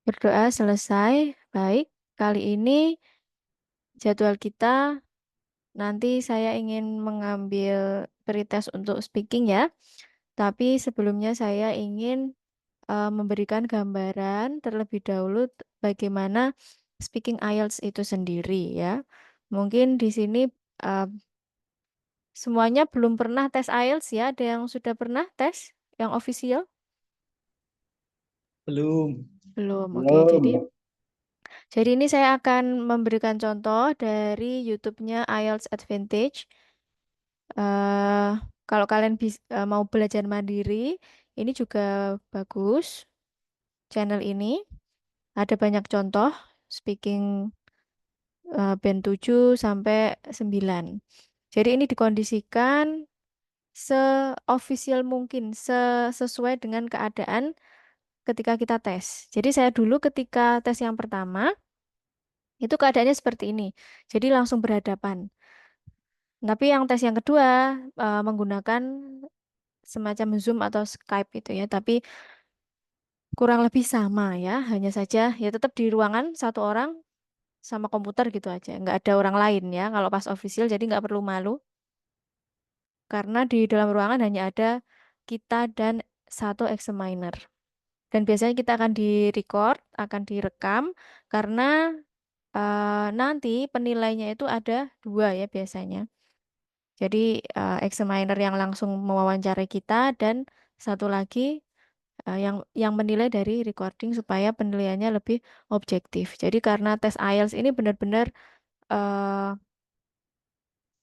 Berdoa selesai. Baik, kali ini jadwal kita nanti saya ingin mengambil pretest untuk speaking ya. Tapi sebelumnya saya ingin memberikan gambaran terlebih dahulu bagaimana speaking IELTS itu sendiri ya. Mungkin di sini uh, semuanya belum pernah tes IELTS ya. Ada yang sudah pernah tes yang official? Belum. Belum. Oke, jadi Belum. ini saya akan memberikan contoh dari YouTube-nya IELTS Advantage. eh Kalau kalian mau belajar mandiri, ini juga bagus. Channel ini ada banyak contoh speaking band 7 sampai 9. Jadi ini dikondisikan se-official mungkin, sesuai dengan keadaan ketika kita tes. Jadi saya dulu ketika tes yang pertama, itu keadaannya seperti ini. Jadi langsung berhadapan. Tapi yang tes yang kedua menggunakan semacam Zoom atau Skype itu ya, tapi kurang lebih sama ya, hanya saja ya tetap di ruangan satu orang sama komputer gitu aja, nggak ada orang lain ya kalau pas official, jadi nggak perlu malu karena di dalam ruangan hanya ada kita dan satu examiner. Dan biasanya kita akan di-record, akan direkam karena nanti penilainya itu ada dua ya biasanya. Jadi examiner yang langsung mewawancarai kita dan satu lagi yang menilai dari recording supaya penilaiannya lebih objektif. Jadi karena tes IELTS ini benar-benar eh,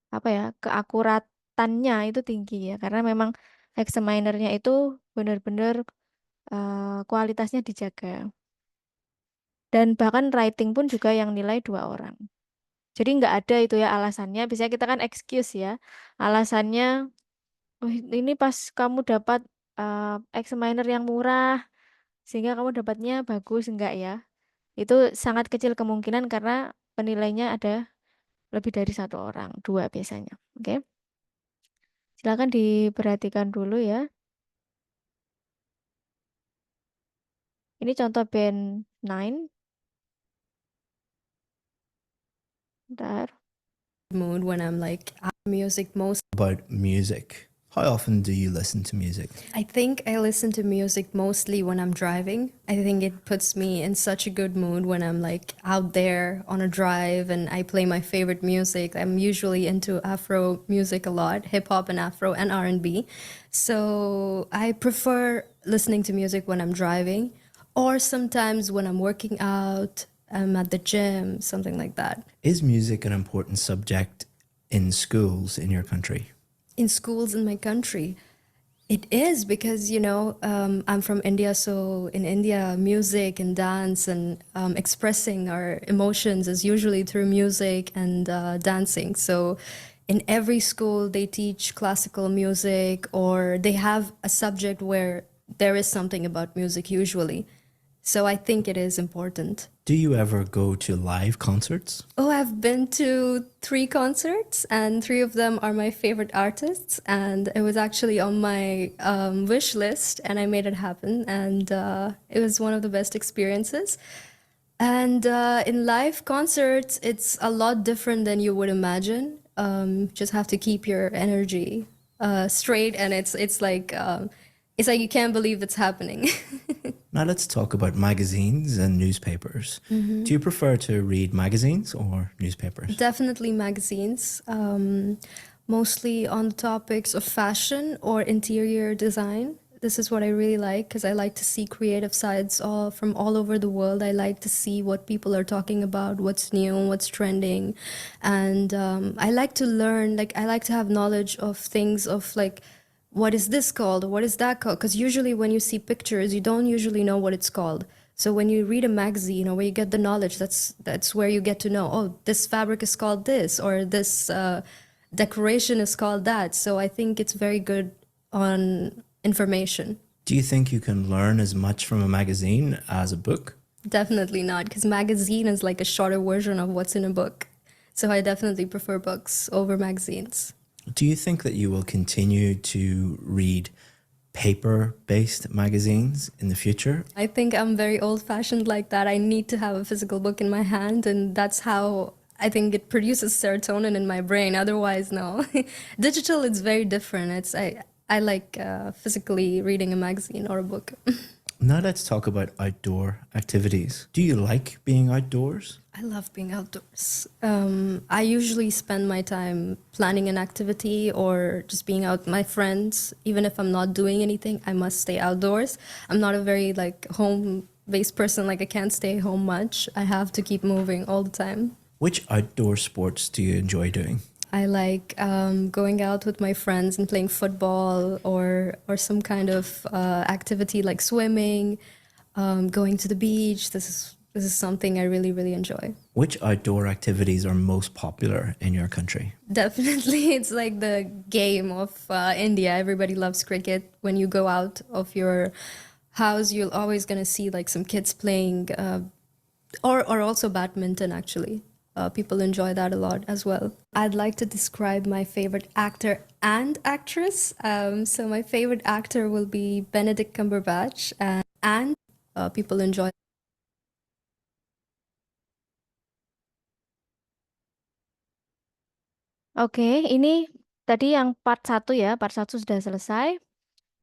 apa ya, keakuratannya itu tinggi ya karena memang examinernya itu benar-benar kualitasnya dijaga. Dan bahkan writing pun juga yang nilai dua orang. Jadi nggak ada itu ya alasannya. Biasanya kita kan excuse ya. Alasannya, "Oh, ini pas kamu dapat examiner yang murah, sehingga kamu dapatnya bagus." Enggak ya. Itu sangat kecil kemungkinan karena penilainya ada lebih dari satu orang, dua biasanya. Oke, silakan diperhatikan dulu ya. Ini contoh band 9. Bentar. Mood when I'm like out music most. About music. How often do you listen to music? I think I listen to music mostly when I'm driving. I think it puts me in such a good mood when I'm like out there on a drive and I play my favorite music. I'm usually into Afro music a lot, hip hop and Afro and R&B. So I prefer listening to music when I'm driving or sometimes when I'm working out, I'm at the gym, something like that. Is music an important subject in schools in your country? In schools in my country. It is because, I'm from India. So in India, music and dance and expressing our emotions is usually through music and dancing. So in every school, they teach classical music or they have a subject where there is something about music usually. So I think it is important. Do you ever go to live concerts? Oh, I've been to 3 concerts, and 3 of them are my favorite artists. And it was actually on my wish list, and I made it happen. And it was one of the best experiences. And in live concerts, it's a lot different than you would imagine. Just have to keep your energy straight, and it's like you can't believe it's happening. Now let's talk about magazines and newspapers. Do you prefer to read magazines or newspapers? Definitely magazines, mostly on the topics of fashion or interior design. This is what I really like because I like to see creative sides from all over the world. I like to see what people are talking about, what's new, what's trending. And I like to learn, like, I like to have knowledge of things of like, what is this called? What is that called? Because usually when you see pictures, you don't usually know what it's called. So when you read a magazine or where you get the knowledge, that's where you get to know, oh, this fabric is called this or this decoration is called that. So I think it's very good on information. Do you think you can learn as much from a magazine as a book? Definitely not, because magazine is like a shorter version of what's in a book. So I definitely prefer books over magazines. Do you think that you will continue to read paper-based magazines in the future? I think I'm very old-fashioned like that. I need to have a physical book in my hand, and that's how I think it produces serotonin in my brain. Otherwise, no. Digital, it's very different. I like physically reading a magazine or a book. Now let's talk about outdoor activities. Do you like being outdoors? I love being outdoors. I usually spend my time planning an activity or just being out with my friends. Even if I'm not doing anything, I must stay outdoors. I'm not a very like home-based person. Like I can't stay home much. I have to keep moving all the time. Which outdoor sports do you enjoy doing? I like going out with my friends and playing football or some kind of activity like swimming, going to the beach. This is something I really, really enjoy. Which outdoor activities are most popular in your country? Definitely, it's like the game of India. Everybody loves cricket. When you go out of your house, you're always gonna see like some kids playing, or also badminton actually. People enjoy that a lot as well. I'd like to describe my favorite actor and actress. So my favorite actor will be Benedict Cumberbatch, and people enjoy. Oke, ini tadi yang part 1 ya, part 1 sudah selesai.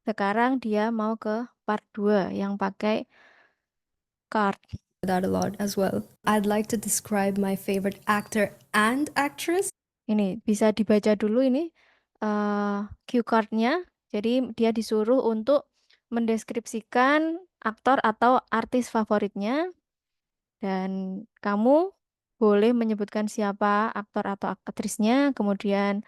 Sekarang dia mau ke part 2 yang pakai card. That a lot as well. I'd like to describe my favorite actor and actress. Ini bisa dibaca dulu ini cue card-nya. Jadi dia disuruh untuk mendeskripsikan aktor atau artis favoritnya. Dan kamu boleh menyebutkan siapa aktor atau aktrisnya. Kemudian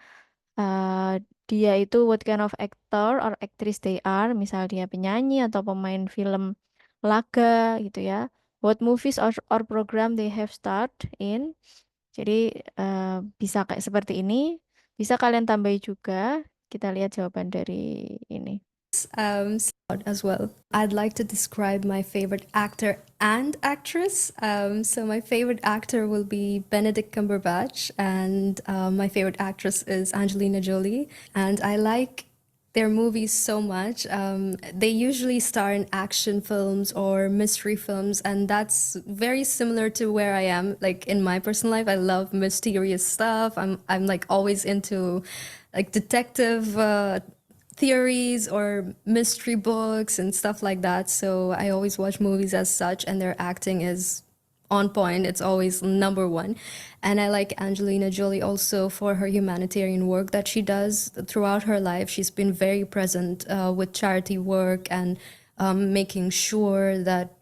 dia itu what kind of actor or actress they are. Misal dia penyanyi atau pemain film laga gitu ya. What movies or program they have starred in. Jadi bisa kayak seperti ini. Bisa kalian tambahi juga. Kita lihat jawaban dari ini. As well. I'd like to describe my favorite actor and actress. So my favorite actor will be Benedict Cumberbatch, and my favorite actress is Angelina Jolie. And I like their movies so much. They usually star in action films or mystery films, and that's very similar to where I am. Like in my personal life, I love mysterious stuff. I'm like always into like detective theories or mystery books and stuff like that. So I always watch movies as such, and their acting is on point. It's always number one. And I like Angelina Jolie also for her humanitarian work that she does throughout her life. She's been very present with charity work and making sure that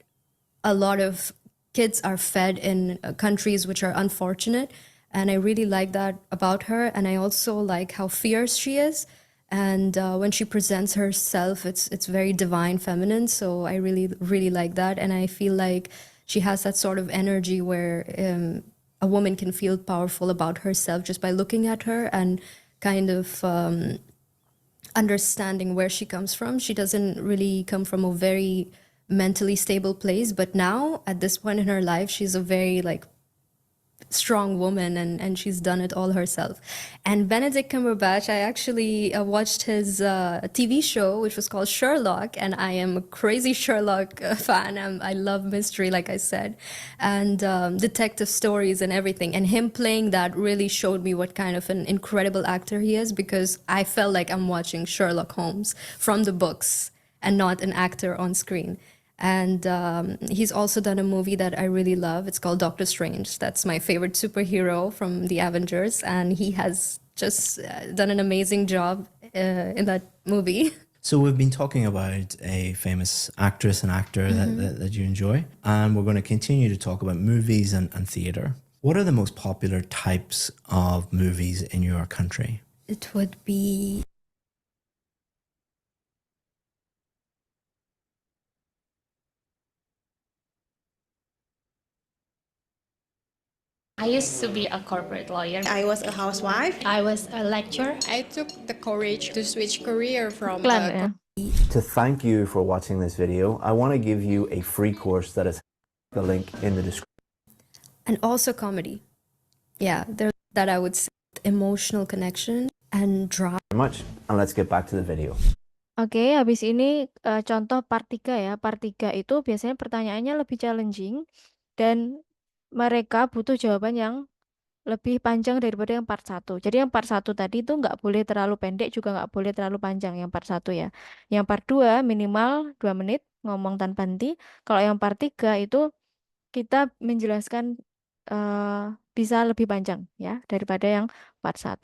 a lot of kids are fed in countries which are unfortunate. And I really like that about her. And I also like how fierce she is. And when she presents herself, it's very divine feminine. So I really, really like that. And I feel like she has that sort of energy where a woman can feel powerful about herself just by looking at her and kind of understanding where she comes from. She doesn't really come from a very mentally stable place, but now at this point in her life, she's a very like strong woman, and she's done it all herself. And Benedict Cumberbatch, I actually watched his TV show, which was called Sherlock, and I am a crazy Sherlock fan. I love mystery, like I said, and detective stories and everything. And him playing that really showed me what kind of an incredible actor he is, because I felt like I'm watching Sherlock Holmes from the books and not an actor on screen. And he's also done a movie that I really love. It's called Doctor Strange. That's my favorite superhero from the Avengers. And he has just done an amazing job in that movie. So we've been talking about a famous actress and actor that you enjoy. And we're going to continue to talk about movies and theatre. What are the most popular types of movies in your country? It would be... I used to be a corporate lawyer. I was a housewife. I was a lecturer. I took the courage to switch career from Iklan ya. To thank you for watching this video, I want to give you a free course that is the link in the description. And also comedy. Yeah, there's that I would say emotional connection and drama. Very much, and let's get back to the video. Oke, habis ini contoh part 3 ya. Part 3 itu biasanya pertanyaannya lebih challenging dan mereka butuh jawaban yang lebih panjang daripada yang part 1. Jadi yang part 1 tadi itu nggak boleh terlalu pendek juga nggak boleh terlalu panjang yang part 1 ya. Yang part 2 minimal 2 menit ngomong tanpa henti. Kalau yang part 3 itu kita menjelaskan bisa lebih panjang ya daripada yang part 1.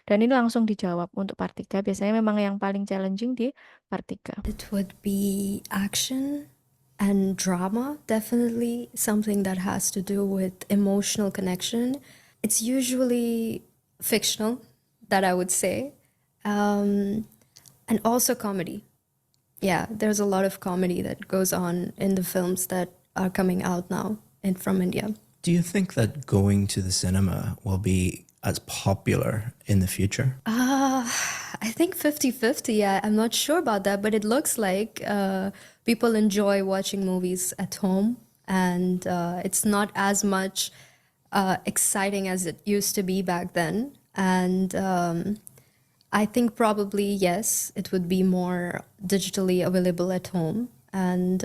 Dan ini langsung dijawab untuk part 3. Biasanya memang yang paling challenging di part 3. It would be action and drama, definitely something that has to do with emotional connection. It's usually fictional, that I would say, and also comedy. Yeah, there's a lot of comedy that goes on in the films that are coming out now and from India. Do you think that going to the cinema will be as popular in the future? I think 50-50. Yeah, I'm not sure about that, but it looks like people enjoy watching movies at home, and it's not as much exciting as it used to be back then. And I think probably, yes, it would be more digitally available at home, and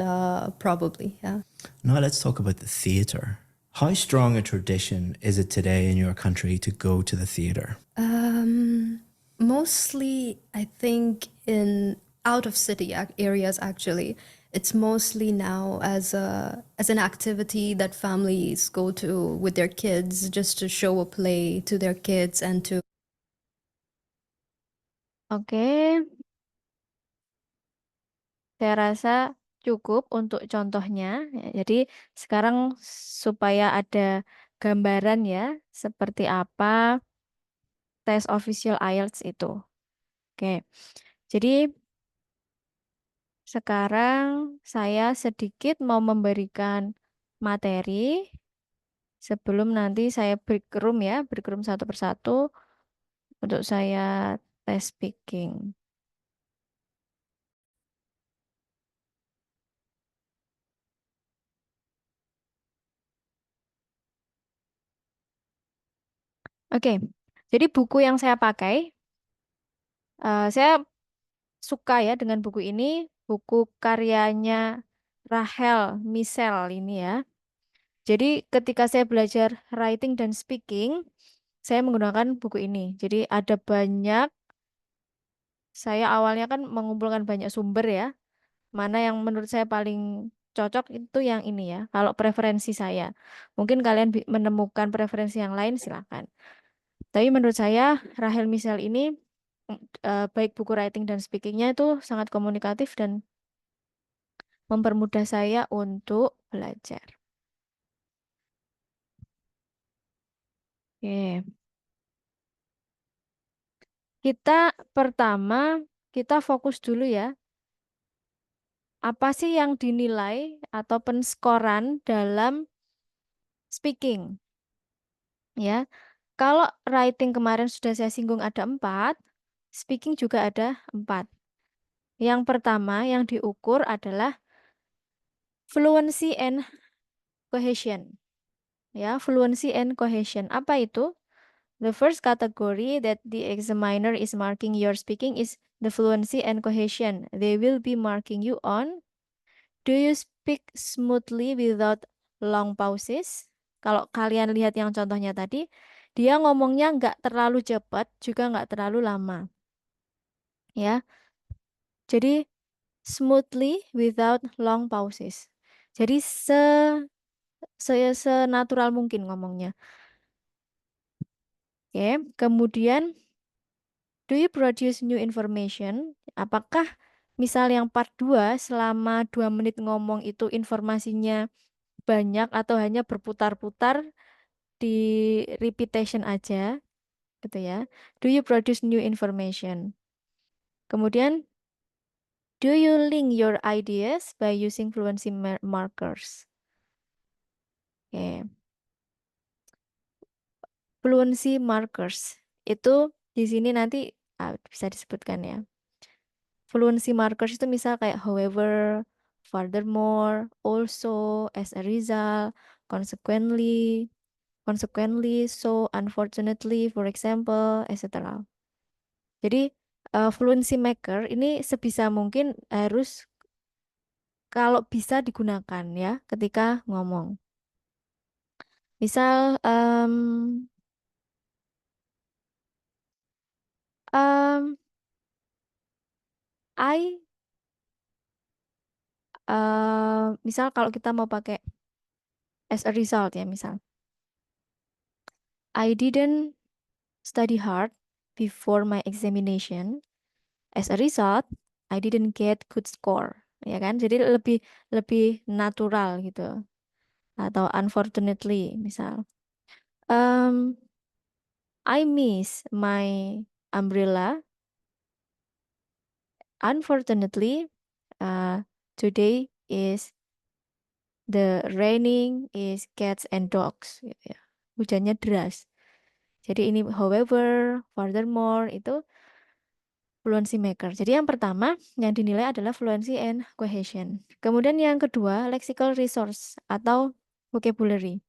probably, yeah. Now let's talk about the theatre. How strong a tradition is it today in your country to go to the theatre? Mostly, I think in out of city areas actually. It's mostly now as an activity that families go to with their kids just to show a play to their kids and to Oke, saya rasa cukup untuk contohnya. Ya, jadi sekarang supaya ada gambaran ya seperti apa tes official IELTS itu. Oke, jadi sekarang saya sedikit mau memberikan materi sebelum nanti saya break room ya, break room satu persatu untuk saya tes speaking. Oke, jadi buku yang saya pakai, saya suka ya dengan buku ini, buku karyanya Rachel Misel ini ya. Jadi ketika saya belajar writing dan speaking, saya menggunakan buku ini. Jadi ada banyak, saya awalnya kan mengumpulkan banyak sumber ya. Mana yang menurut saya paling cocok itu yang ini ya. Kalau preferensi saya. Mungkin kalian menemukan preferensi yang lain silakan. Tapi menurut saya Rachel Misel ini baik buku writing dan speakingnya itu sangat komunikatif dan mempermudah saya untuk belajar. Oke. Kita pertama kita fokus dulu ya. Apa sih yang dinilai atau penskoran dalam speaking? Ya, kalau writing kemarin sudah saya singgung ada 4, speaking juga ada 4. Yang pertama yang diukur adalah fluency and cohesion. Ya, fluency and cohesion. Apa itu? The first category that the examiner is marking your speaking is the fluency and cohesion. They will be marking you on, do you speak smoothly without long pauses? Kalau kalian lihat yang contohnya tadi, dia ngomongnya nggak terlalu cepat, juga nggak terlalu lama. Ya, jadi smoothly without long pauses. Jadi senatural mungkin ngomongnya. Oke, kemudian do you produce new information? Apakah misal yang part 2 selama 2 menit ngomong itu informasinya banyak atau hanya berputar-putar di repetition aja gitu ya. Do you produce new information? Kemudian do you link your ideas by using fluency markers? Oke. Fluency markers itu di sini nanti bisa disebutkan ya. Fluency markers itu misal kayak however, furthermore, also, as a result, consequently, so, unfortunately, for example, etc. Jadi fluency maker ini sebisa mungkin harus kalau bisa digunakan ya ketika ngomong. Misal I misal kalau kita mau pakai as a result ya, misal I didn't study hard before my examination. As a result, I didn't get good score. Ya kan? Jadi lebih lebih natural gitu. Atau unfortunately, misal I miss my umbrella. Unfortunately, today is the raining is cats and dogs. Gitu ya. Hujannya deras. Jadi ini however, furthermore itu fluency maker. Jadi yang pertama yang dinilai adalah fluency and cohesion. Kemudian yang kedua lexical resource atau vocabulary.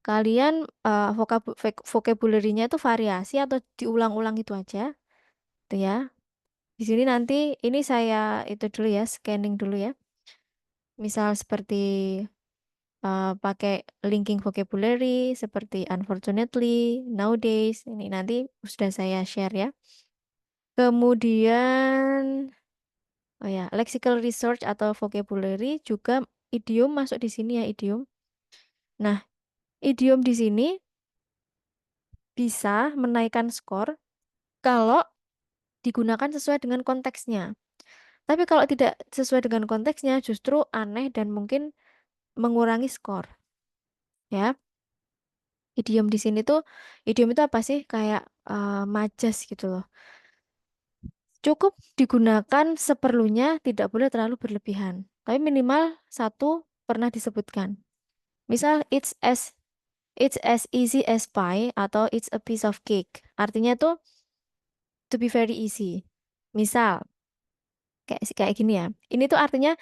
Kalian vocabulary-nya itu variasi atau diulang-ulang itu aja, tuh ya. Di sini nanti ini saya itu dulu ya, scanning dulu ya. Misal seperti pakai linking vocabulary seperti unfortunately, nowadays. Ini nanti sudah saya share ya. Kemudian oh ya, lexical research atau vocabulary juga idiom masuk di sini ya, idiom. Nah, idiom di sini bisa menaikkan skor kalau digunakan sesuai dengan konteksnya. Tapi kalau tidak sesuai dengan konteksnya justru aneh dan mungkin mengurangi skor. Ya. Idiom di sini tuh idiom itu apa sih? Kayak majas gitu loh. Cukup digunakan seperlunya, tidak boleh terlalu berlebihan. Tapi minimal satu pernah disebutkan. Misal it's as easy as pie atau it's a piece of cake. Artinya tuh to be very easy. Misal kayak gini ya. Ini tuh artinya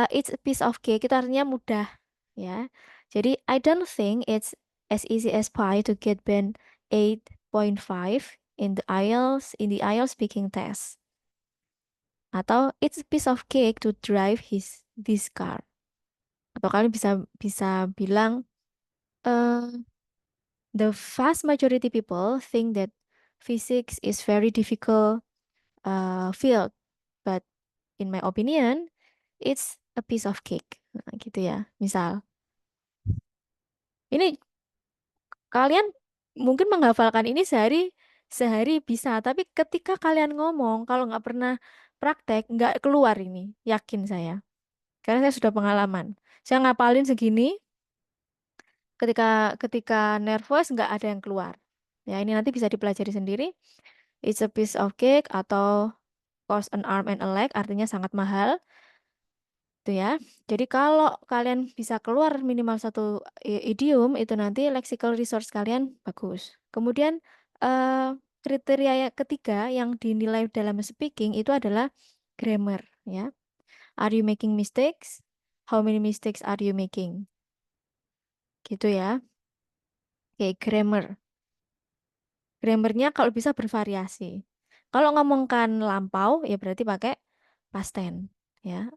it's a piece of cake itu artinya mudah ya. Jadi I don't think it's as easy as pie to get band 8.5 in the IELTS speaking test. Atau it's a piece of cake to drive this car. Atau kalian bisa bilang the vast majority people think that physics is very difficult field, but in my opinion, it's a piece of cake. Nah, gitu ya. Misal, ini kalian mungkin menghafalkan ini sehari bisa, tapi ketika kalian ngomong, kalau nggak pernah praktek, nggak keluar ini, yakin saya. Karena saya sudah pengalaman. Saya ngapalin segini, ketika nervous nggak ada yang keluar. Ya, ini nanti bisa dipelajari sendiri. It's a piece of cake atau cost an arm and a leg artinya sangat mahal. Itu ya. Jadi kalau kalian bisa keluar minimal satu idiom itu nanti lexical resource kalian bagus. Kemudian kriteria yang ketiga yang dinilai dalam speaking itu adalah grammar ya. Are you making mistakes? How many mistakes are you making? Gitu ya. Oke, grammar. Grammarnya kalau bisa bervariasi. Kalau ngomongkan lampau ya berarti pakai past tense ya.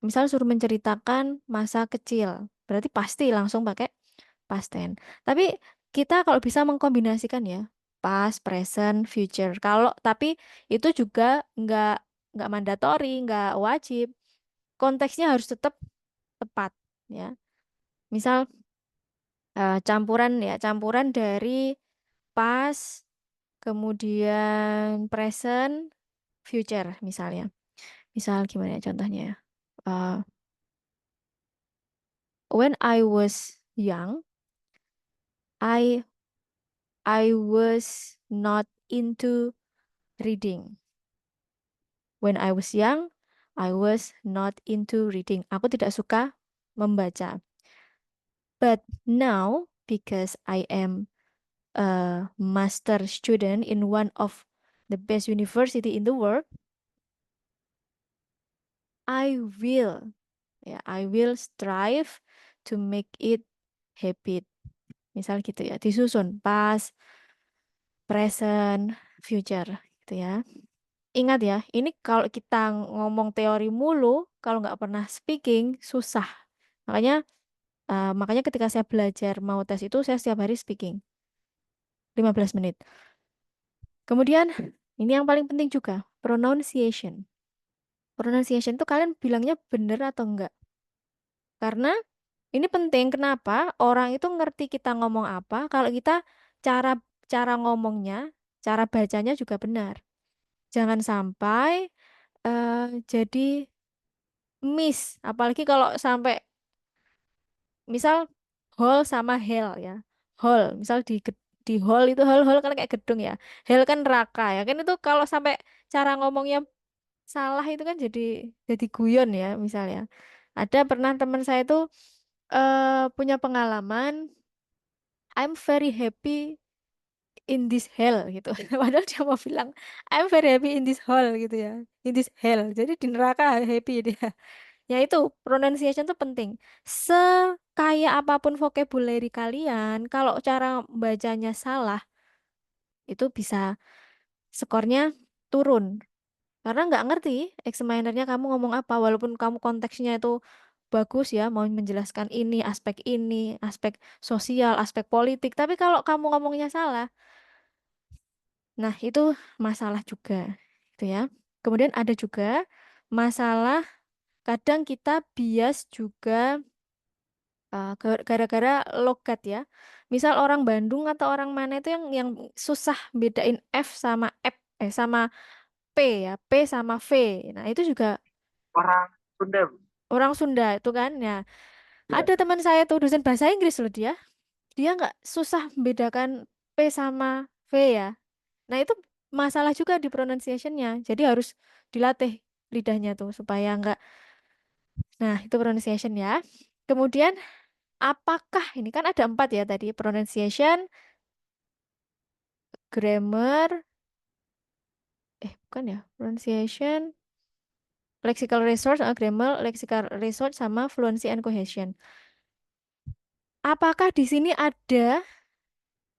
Misal suruh menceritakan masa kecil, berarti pasti langsung pakai past tense. Tapi kita kalau bisa mengkombinasikan ya, past, present, future. Tapi itu juga nggak mandatori, nggak wajib. Konteksnya harus tetap tepat ya. Misal campuran dari past, kemudian present, future misalnya. Misal gimana ya contohnya ya? When I was young, I was not into reading. When I was young, I was not into reading. Aku tidak suka membaca. But now, because I am a master student in one of the best university in the world, I will strive to make it habit. Misal gitu ya, disusun pas, present, future gitu ya. Ingat ya, ini kalau kita ngomong teori mulu, kalau nggak pernah speaking, susah. Makanya ketika saya belajar mau tes itu, saya setiap hari speaking 15 menit. Kemudian, ini yang paling penting juga, pronunciation. Pronunciation itu kalian bilangnya bener atau enggak. Karena ini penting, kenapa? Orang itu ngerti kita ngomong apa, kalau kita cara cara ngomongnya, cara bacanya juga benar. Jangan sampai jadi miss, apalagi kalau sampai misal hall sama hell ya. Hall, misal di hall itu hall kan kayak gedung ya. Hell kan neraka ya. Kan itu kalau sampai cara ngomongnya salah itu kan jadi guyon ya misalnya. Ada pernah teman saya itu punya pengalaman I'm very happy in this hell gitu. Padahal dia mau bilang I'm very happy in this hall gitu ya. In this hell. Jadi di neraka happy dia. Ya itu, pronunciation itu penting. Sekaya apapun vocabulary kalian, kalau cara bacanya salah, itu bisa skornya turun. Karena nggak ngerti examinernya kamu ngomong apa, walaupun kamu konteksnya itu bagus ya, mau menjelaskan ini, aspek sosial, aspek politik. Tapi kalau kamu ngomongnya salah, nah itu masalah juga, gitu ya. Kemudian ada juga masalah kadang kita bias juga gara-gara logat ya. Misal orang Bandung atau orang mana itu yang susah bedain F sama sama P ya, P sama V. Nah, itu juga Orang Sunda, Bu. orang Sunda itu kan ya. Ya. Ada teman saya tuh dosen bahasa Inggris loh dia. Dia nggak susah bedakan P sama V ya. Nah, itu masalah juga di pronunciation-nya. Jadi harus dilatih lidahnya tuh supaya nggak. Nah, itu pronunciation ya. Kemudian apakah ini kan ada 4 ya tadi pronunciation, grammar, bukan ya, pronunciation, lexical resource, grammar, lexical resource sama fluency and cohesion. Apakah di sini ada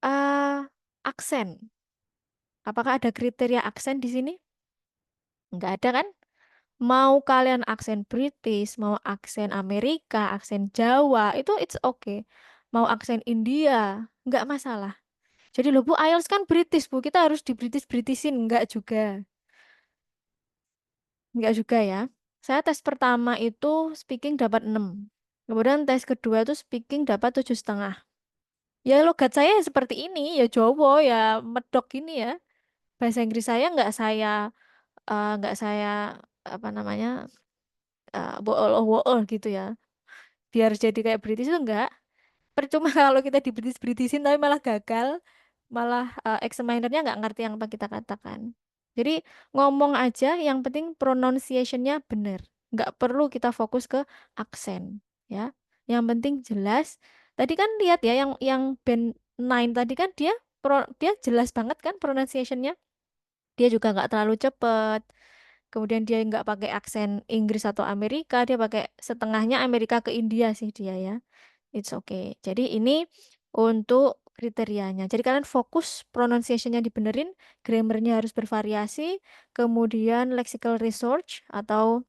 uh, aksen? Apakah ada kriteria aksen di sini? Enggak ada kan? Mau kalian aksen British, mau aksen Amerika, aksen Jawa, itu it's okay. Mau aksen India, enggak masalah. Jadi loh Bu, IELTS kan British Bu, kita harus di British-Britishin, enggak juga. Enggak juga ya. Saya tes pertama itu speaking dapat 6. Kemudian tes kedua itu speaking dapat 7,5. Ya logat saya seperti ini, ya Jawa, ya medok ini ya. Bahasa Inggris saya nggak saya apa namanya bool gitu ya. Biar jadi kayak British itu enggak. Percuma kalau kita di Britishin tapi malah gagal, malah examinernya nggak ngerti yang apa kita katakan. Jadi ngomong aja, yang penting pronunciation-nya benar. Nggak perlu kita fokus ke aksen, ya. Yang penting jelas. Tadi kan lihat ya, yang band 9 tadi kan dia jelas banget kan pronunciation-nya. Dia juga nggak terlalu cepet. Kemudian dia nggak pakai aksen Inggris atau Amerika, dia pakai setengahnya Amerika ke India sih dia ya. It's okay. Jadi ini untuk kriterianya. Jadi kalian fokus pronunciation-nya dibenerin, grammar-nya harus bervariasi, kemudian lexical research atau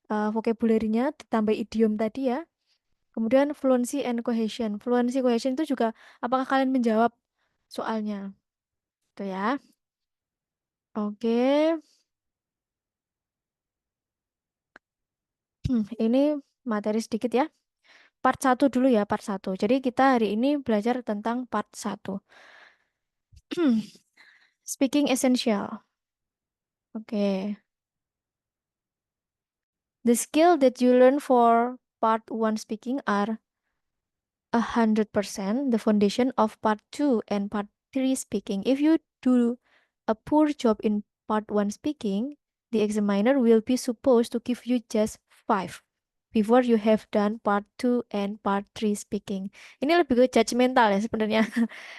vocabulary-nya ditambah idiom tadi ya. Kemudian fluency and cohesion. Fluency cohesion itu juga apakah kalian menjawab soalnya. Itu ya. Oke. Ini materi sedikit ya. Part 1 dulu ya, part 1. Jadi kita hari ini belajar tentang part 1. Speaking essential. Oke. The skill that you learn for part 1 speaking are 100% the foundation of part 2 and part 3 speaking. If you do a poor job in part 1 speaking, the examiner will be supposed to give you just 5 before you have done part 2 and part 3 speaking. Ini lebih ke judgmental ya sebenarnya.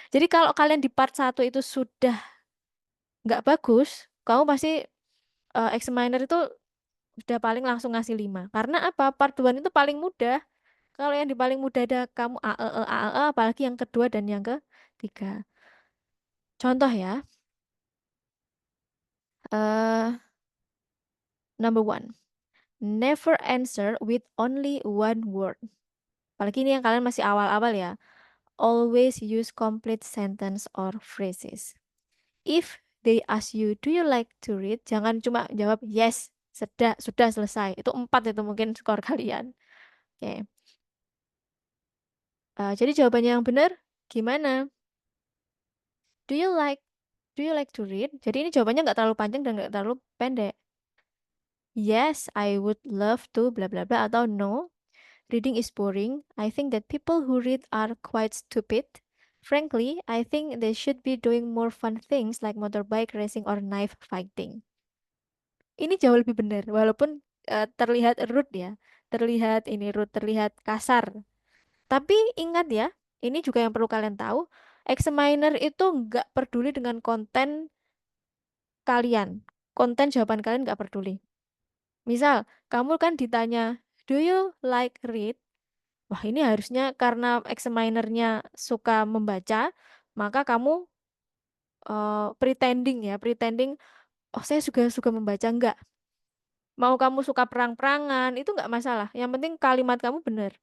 Jadi kalau kalian di part 1 itu sudah nggak bagus, kamu pasti examiner itu udah paling langsung ngasih 5. Karena apa? Part 1 itu paling mudah. Kalau yang di paling mudah ada kamu apalagi yang kedua dan yang ketiga. Contoh ya. Uh, Number 1, never answer with only one word. Apalagi ini yang kalian masih awal-awal ya. Always use complete sentence or phrases. If they ask you, do you like to read? Jangan cuma jawab yes, sudah selesai. Itu 4 itu mungkin skor kalian. Oke. Jadi jawabannya yang benar gimana? Do you like to read? Jadi ini jawabannya nggak terlalu panjang dan nggak terlalu pendek. Yes, I would love to bla bla bla, atau no, reading is boring. I think that people who read are quite stupid. Frankly, I think they should be doing more fun things like motorbike racing or knife fighting. Ini jauh lebih benar, walaupun terlihat rude ya, terlihat kasar. Tapi ingat ya, ini juga yang perlu kalian tahu, examiner itu nggak peduli dengan konten kalian, konten jawaban kalian nggak peduli. Misal, kamu kan ditanya, do you like read? Wah, ini harusnya karena examinernya suka membaca, maka kamu pretending, oh saya juga suka membaca, enggak. Mau kamu suka perang-perangan, itu enggak masalah. Yang penting kalimat kamu benar.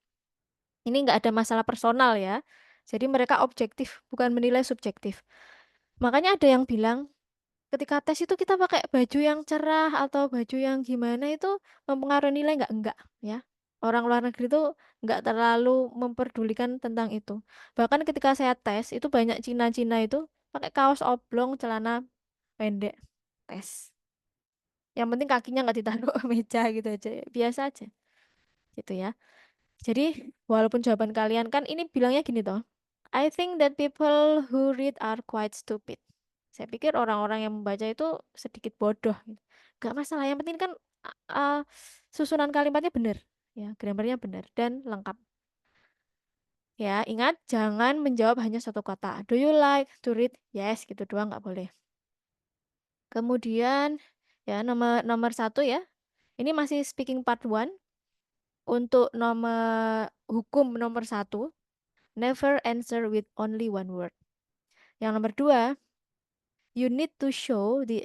Ini enggak ada masalah personal ya. Jadi mereka objektif, bukan menilai subjektif. Makanya ada yang bilang, ketika tes itu kita pakai baju yang cerah atau baju yang gimana itu mempengaruhi nilai enggak? Enggak ya. Orang luar negeri itu enggak terlalu memperdulikan tentang itu. Bahkan ketika saya tes, itu banyak Cina-Cina itu pakai kaos oblong, celana pendek tes. Yang penting kakinya nggak ditaruh meja gitu aja, biasa aja. Gitu ya. Jadi, walaupun jawaban kalian kan ini bilangnya gini toh. I think that people who read are quite stupid. Saya pikir orang-orang yang membaca itu sedikit bodoh. Gak masalah, yang penting kan uh, susunan kalimatnya benar, ya, grammarnya benar dan lengkap. Ya, ingat jangan menjawab hanya satu kata. Do you like to read? Yes, gitu doang nggak boleh. Kemudian ya nomor 1 ya. Ini masih speaking part 1. Untuk hukum nomor 1, never answer with only one word. Yang nomor 2, you need to show the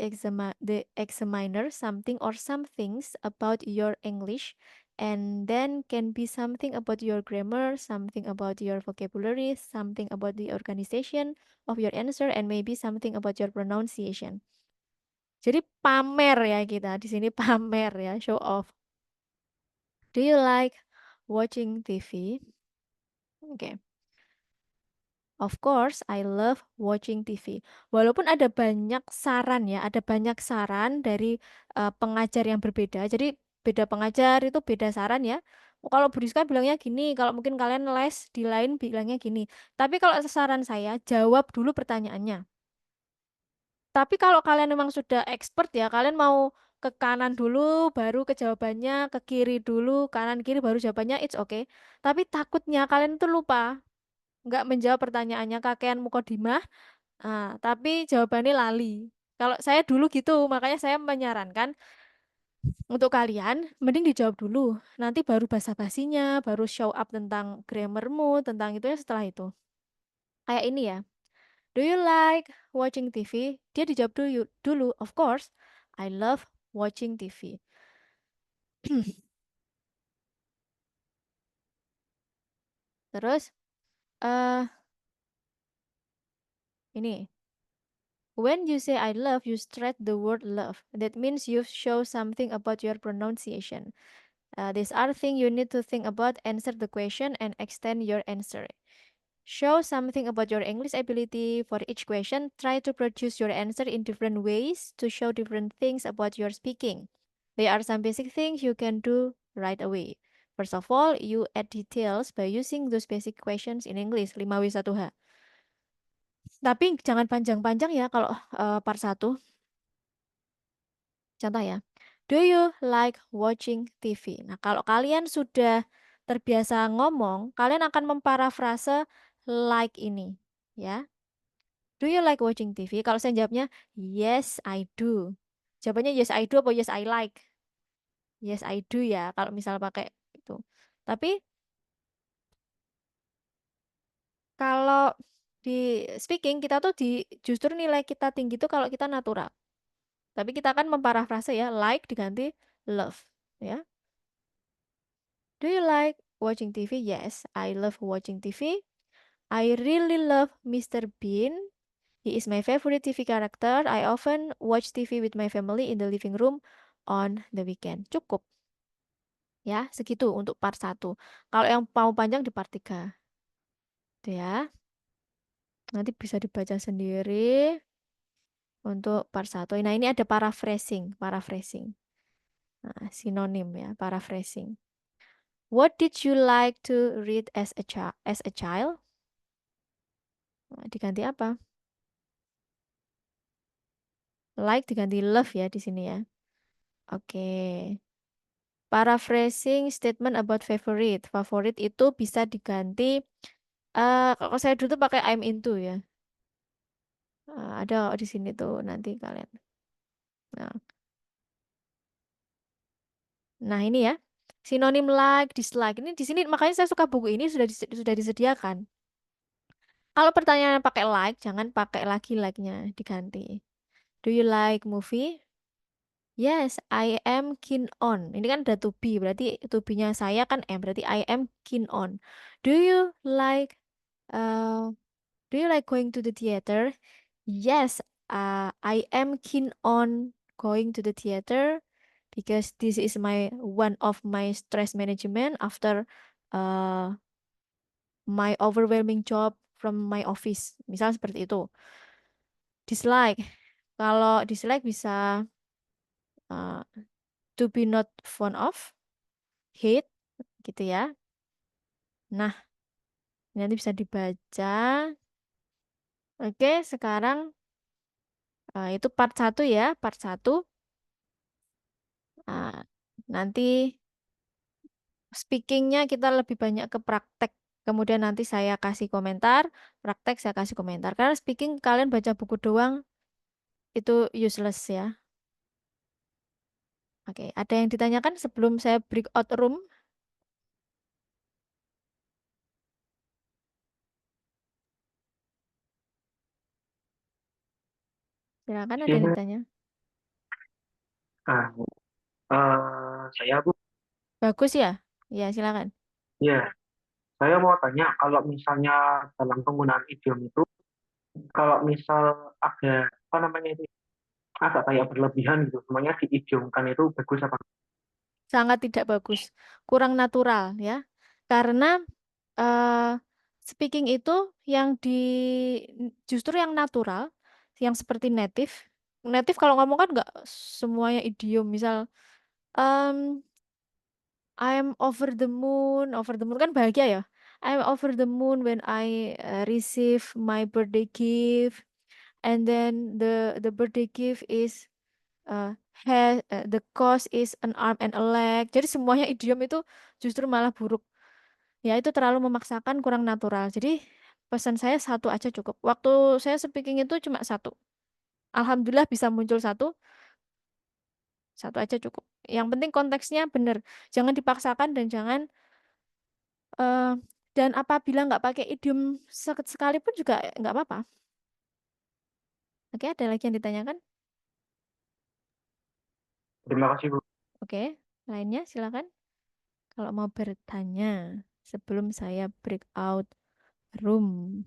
examiner something or some things about your English, and then can be something about your grammar, something about your vocabulary, something about the organization of your answer, and maybe something about your pronunciation. Jadi pamer ya kita di sini, pamer ya, show off. Do you like watching TV? Okay. Of course, I love watching TV. Walaupun ada banyak saran ya, ada banyak saran dari pengajar yang berbeda. Jadi beda pengajar itu beda saran ya. Kalau Bu Rizka bilangnya gini, kalau mungkin kalian les di lain bilangnya gini. Tapi kalau saran saya, jawab dulu pertanyaannya. Tapi kalau kalian memang sudah expert ya, kalian mau ke kanan dulu, baru ke jawabannya, ke kiri dulu, kanan kiri baru jawabannya, it's okay. Tapi takutnya kalian tuh lupa, nggak menjawab pertanyaannya, kakean mukodimah, tapi jawabannya lali. Kalau saya dulu gitu, makanya saya menyarankan untuk kalian, mending dijawab dulu. Nanti baru basa-basinya, baru show up tentang grammarmu, tentang itu ya setelah itu. Kayak ini ya. Do you like watching TV? Dia dijawab dulu. Of course, I love watching TV. Terus, ini. When you say I love, you stress the word love. That means you show something about your pronunciation. These are things you need to think about, answer the question, and extend your answer. Show something about your English ability. For each question, try to produce your answer in different ways to show different things about your speaking. There are some basic things you can do right away. First of all, you add details by using those basic questions in English, 5W1H. Tapi jangan panjang-panjang ya kalau part 1. Contoh ya. Do you like watching TV? Nah, kalau kalian sudah terbiasa ngomong, kalian akan memparafrase like ini, ya. Do you like watching TV? Kalau saya jawabnya, yes, I do. Jawabannya yes, I do atau yes, I like? Yes, I do ya, kalau misal pakai itu. Tapi kalau di speaking, kita tuh justru nilai kita tinggi tuh kalau kita natural. Tapi kita akan memparafrase ya, like diganti love, ya. Do you like watching TV? Yes, I love watching TV. I really love Mr. Bean. He is my favorite TV character. I often watch TV with my family in the living room on the weekend. Cukup. Ya, segitu untuk part 1. Kalau yang mau panjang di part 3. Itu ya. Nanti bisa dibaca sendiri untuk part 1. Nah, ini ada paraphrasing. Nah, sinonim ya, paraphrasing. What did you like to read as a child? Nah, diganti apa? Like diganti love ya di sini ya. Oke. Paraphrasing statement about favorite. Favorit itu bisa diganti. Kalau saya dulu tuh pakai I'm into ya. Ada di sini tuh nanti kalian. Nah, nah ini ya. Sinonim like, dislike. Ini di sini makanya saya suka buku ini sudah disediakan. Kalau pertanyaan pakai like, jangan pakai lagi like-nya, diganti. Do you like movie? Yes, I am keen on. Ini kan ada to be, berarti to be-nya saya kan am, berarti I am keen on. Do you like uh, do you like going to the theater? Yes, I am keen on going to the theater because this is one of my stress management after uh, my overwhelming job from my office. Misal seperti itu. Dislike. Kalau dislike bisa uh, to be not fond of, hate, gitu ya. Nah, nanti bisa dibaca. Oke, sekarang itu part 1 ya, part 1. Nanti speakingnya kita lebih banyak ke praktek. Kemudian nanti saya kasih komentar, praktek saya kasih komentar. Karena speaking kalian baca buku doang itu useless ya. Oke, ada yang ditanyakan sebelum saya breakout room? Silakan ada yang Iya, ditanya. nah, saya Bu, Bagus ya? Ya, silakan. ya, saya mau tanya kalau misalnya dalam penggunaan idiom itu, kalau misal ada apa namanya itu agak kayak berlebihan gitu, semuanya diidiomkan itu bagus apa? Sangat tidak bagus. Kurang natural ya. Karena eh, speaking itu yang justru yang natural, yang seperti native. Native kalau ngomong kan nggak semuanya idiom. Misal em, I'm over the moon. Over the moon kan bahagia ya. I'm over the moon when I receive my birthday gift. And then the birthday gift is the cost is an arm and a leg. Jadi semuanya idiom itu justru malah buruk. Ya itu terlalu memaksakan, kurang natural. Jadi pesan saya satu aja cukup. Waktu saya speaking itu cuma satu. Alhamdulillah bisa muncul satu, satu aja cukup. Yang penting konteksnya benar. Jangan dipaksakan dan jangan eh, dan apabila nggak pakai idiom sekalipun juga nggak apa-apa. Oke, ada lagi yang ditanyakan? Terima kasih Bu. Oke, lainnya silakan. Kalau mau bertanya sebelum saya breakout room.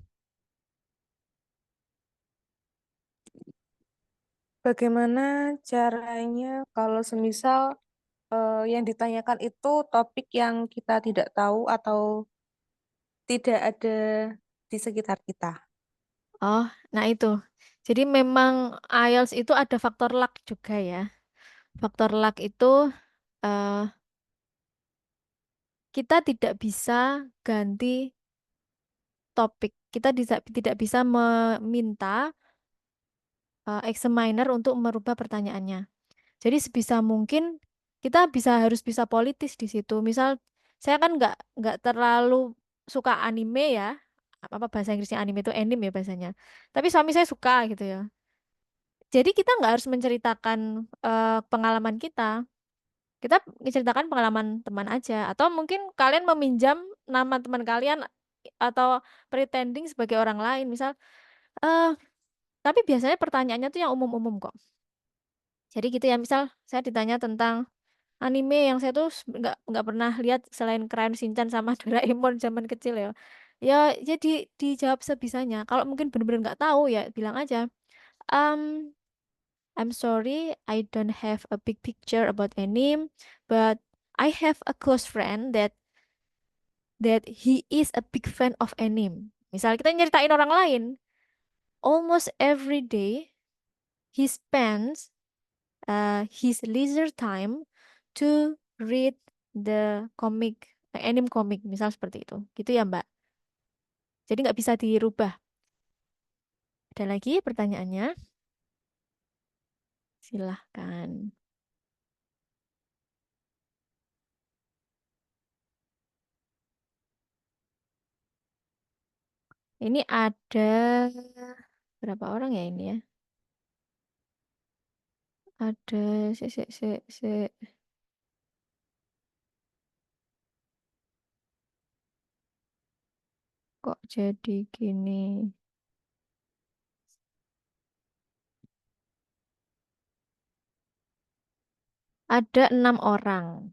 Bagaimana caranya kalau semisal yang ditanyakan itu topik yang kita tidak tahu atau tidak ada di sekitar kita? Oh, nah itu. Jadi memang IELTS itu ada faktor luck juga ya. Faktor luck itu eh, kita tidak bisa ganti topik. Kita tidak bisa meminta examiner untuk merubah pertanyaannya. Jadi sebisa mungkin kita harus bisa politis di situ. Misal saya kan nggak terlalu suka anime ya. Apa bahasa Inggrisnya anime itu anime ya bahasanya. Tapi suami saya suka gitu ya. Jadi kita nggak harus menceritakan pengalaman kita. Kita menceritakan pengalaman teman aja. Atau mungkin kalian meminjam nama teman kalian atau pretending sebagai orang lain. Misal, eh tapi biasanya pertanyaannya tuh yang umum-umum kok. Jadi gitu ya, misal saya ditanya tentang anime yang saya tuh nggak pernah lihat selain Crayon Shinchan sama Doraemon zaman kecil ya. Ya dijawab sebisanya. Kalau mungkin bener-bener nggak tahu ya bilang aja. Um, I'm sorry, I don't have a big picture about anime, but I have a close friend that he is a big fan of anime. Misal kita nyeritain orang lain, almost every day he spends his leisure time to read the comic, anime comic, misal seperti itu. Gitu ya, Mbak. Jadi nggak bisa dirubah. Ada lagi pertanyaannya? Silahkan. Ini ada berapa orang ya ini ya? Ada se kok jadi gini? Ada 6 orang.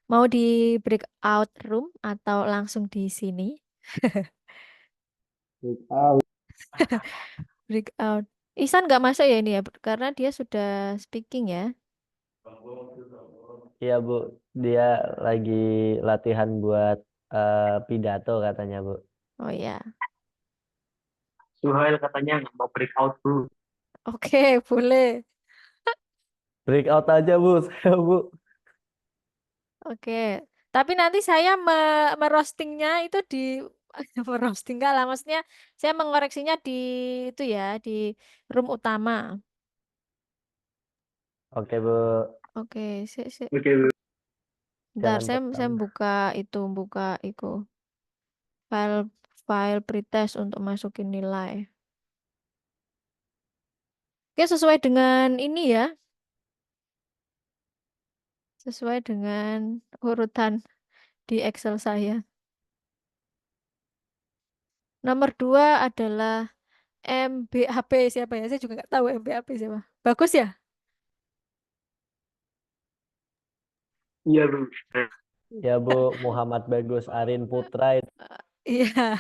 Mau di breakout room atau langsung di sini? Breakout. Ihsan nggak masuk ya ini ya, karena dia sudah speaking ya. Iya Bu, dia lagi latihan buat pidato katanya Bu. Oh ya, Suhail katanya nggak mau breakout dulu. oke, boleh. Breakout aja Bu, saya Bu. Oke, tapi nanti saya merostingnya itu di merosting enggak lah, maksudnya saya mengoreksinya di itu ya, di room utama. Oke Bu, Oke, Oke, Bu. bentar, jangan saya tekan. buka itu file file pretest untuk masukin nilai. Oke, sesuai dengan ini ya, sesuai dengan urutan di Excel saya. Nomor 2 adalah MBAP siapa ya? Saya juga nggak tahu MBAP siapa. Bagus ya? Iya, Bu. Ya Bu, Muhammad Bagus Arin Putra itu. Iya,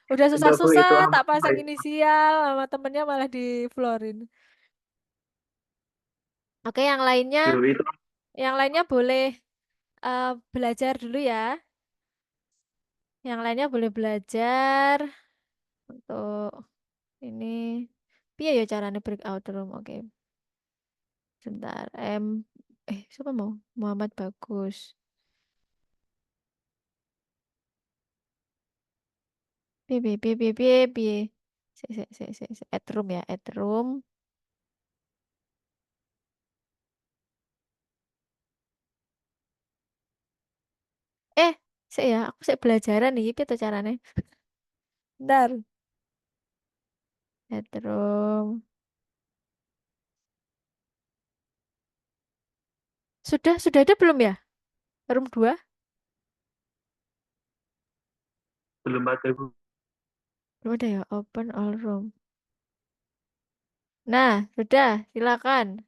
udah Enggak, Bu, susah-susah itu tak Ahmad pasang Baik. inisial sama temennya malah di florin. Oke, Itu yang lainnya boleh belajar dulu ya. Yang lainnya boleh belajar untuk ini. Piye ya caranya breakout room? Oke, sebentar. Siapa mau? Muhammad Bagus. Piye, piye, piye, piye, piye, piye. Add room ya, add room. Eh, aku belajaran nih, piye tuh caranya? Bentar. Add room. Sudah ada belum ya? Room 2? belum ada, Bu. Belum ada ya, open all room. Nah, sudah, silakan.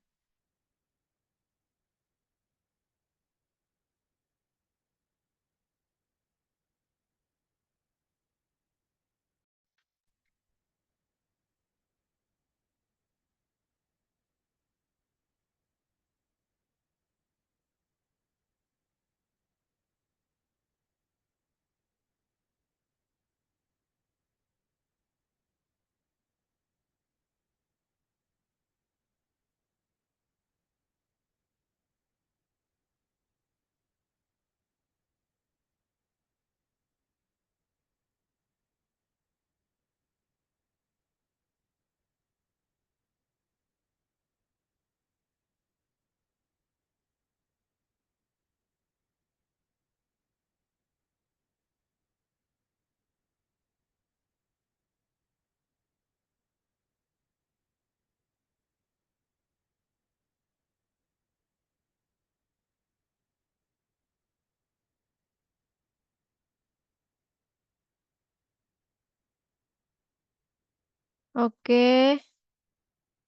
Oke,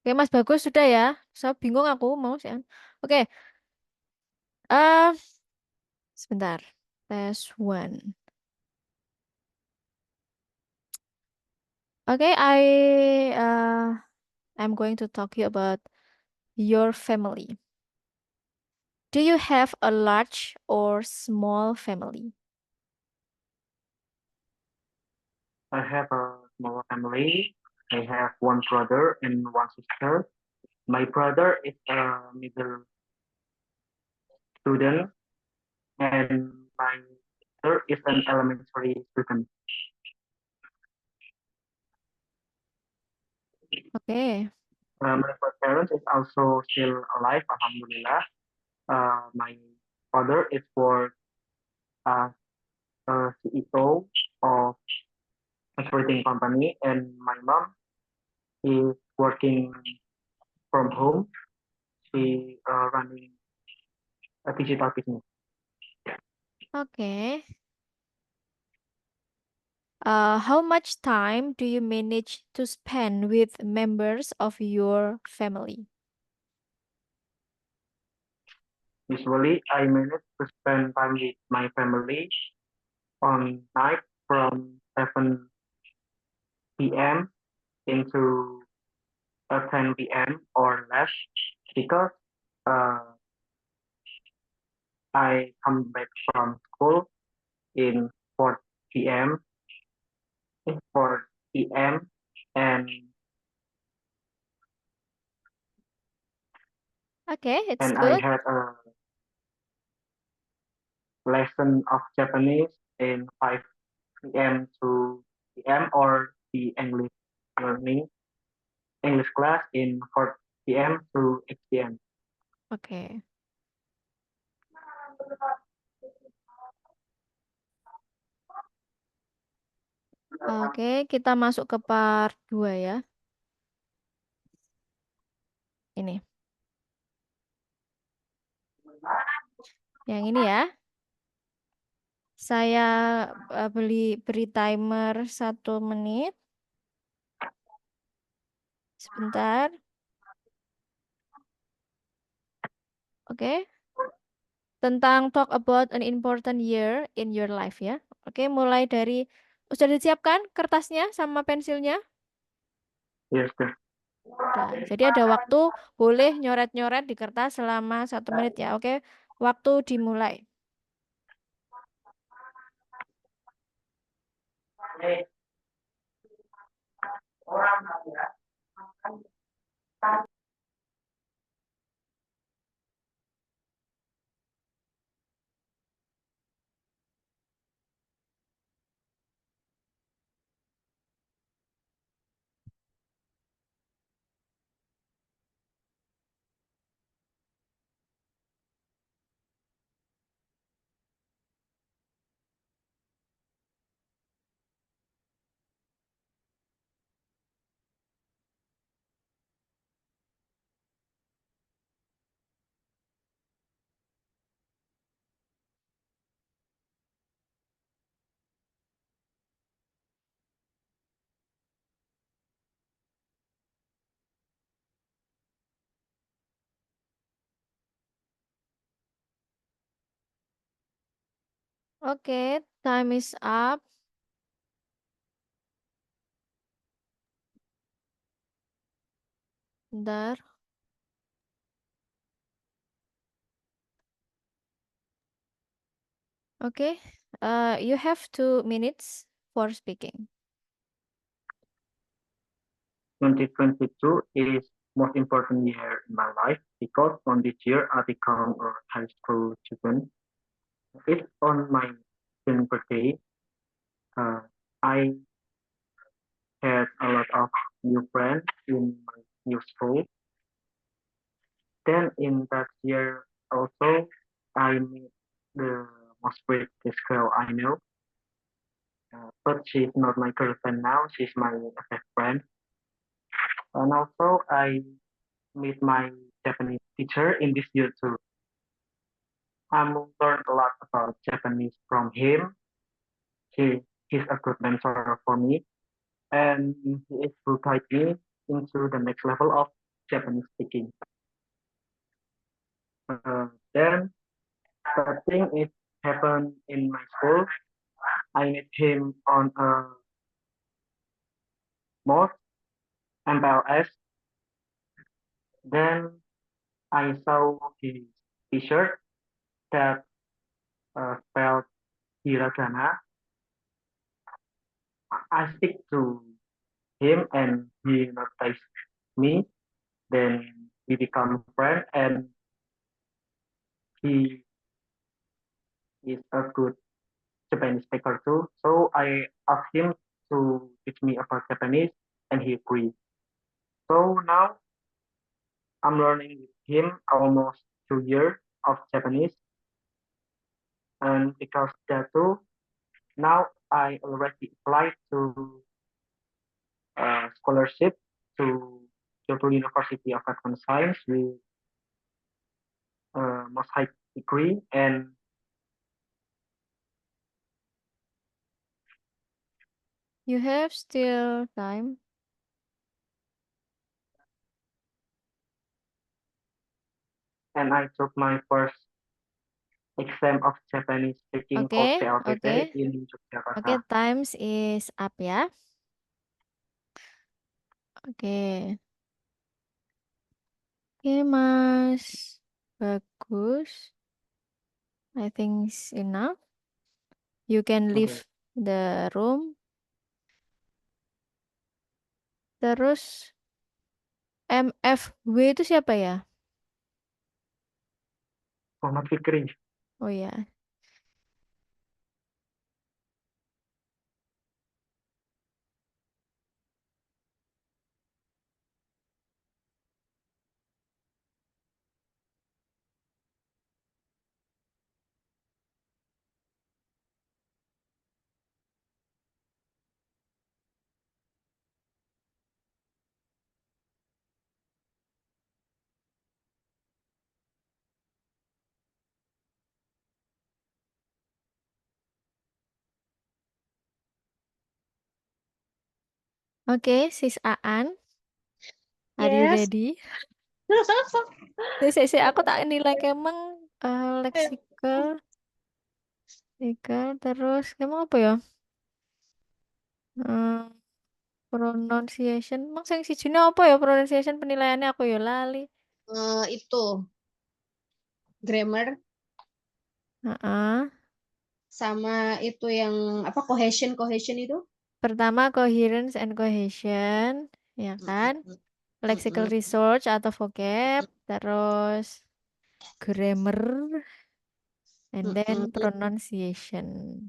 Oke, Mas Bagus sudah ya. Saya bingung aku mau sih. Oke. eh Sebentar. Tes one. Okay, I'm going to talk you about your family. Do you have a large or small family? I have a small family. I have one brother and one sister. My brother is a middle student, and my sister is an elementary student. Okay. My parents is also still alive, alhamdulillah. My father is for as a CEO of a trading company, and my mom is working from home. She running a digital business. Okay. How much time do you manage to spend with members of your family? Usually, I manage to spend time with my family on night from 7 p.m. into 10 p.m. or less because uh, I come back from school in 4 p.m. 4 p.m. and Okay, it's and I good. had a lesson of Japanese in 5 p.m. to p.m. or the English learning English class in 4 p.m. to 8 p.m. Okay. Oke, kita masuk ke part 2 ya. Ini. Yang ini ya. Saya beri timer 1 menit. Sebentar. Oke. Tentang talk about an important year in your life ya. Oke, mulai dari sudah disiapkan kertasnya sama pensilnya? Yes, sir. Udah. Jadi ada waktu boleh nyoret-nyoret di kertas selama 1 menit ya. Oke, waktu dimulai. Oke, time is up. Bentar. Oke, you have 2 minutes for speaking. 2022 is most important year in my life because on this year I become a high school student. It's on my 10th birthday. I had a lot of new friends in my new school. Then in that year also, I met the most prettiest girl I know. But she's not my girlfriend now. She's my best friend. And also, I meet my Japanese teacher in this year too. I learned a lot about Japanese from him. He's a good mentor for me, and he is to guide me into the next level of Japanese speaking. Then the thing is happened in my school. I met him on a mosque, MPLS. Then I saw his T-shirt that spelled hiragana. I stick to him and he noticed me. Then we become friends and he is a good Japanese speaker too. So I asked him to teach me about Japanese and he agreed. So now I'm learning with him almost 2 years of Japanese. And because that too, now I already applied to scholarship to Kyoto University of Art and Science with most high degree, and You have still time. I took my first exam of Japanese speaking of Oke, PLTT oke. in Oke, Yogyakarta. times is up ya. Oke. Oke, Mas. Bagus. I think it's enough. You can Oke. leave the room. Terus MFW itu siapa ya? Muhammad Fikri. Oh ya. Oke, sis Aan. Are you Yes. ready? Aku tak nilai kemeng leksikal, terus kemeng apa ya? Hmm, pronunciation. Emang sing sijine apa ya pronunciation penilaiannya aku ya lali. Itu grammar Heeh. sama itu yang apa cohesion itu. Pertama coherence and cohesion, ya kan? Lexical research atau vocab, terus grammar, and then pronunciation.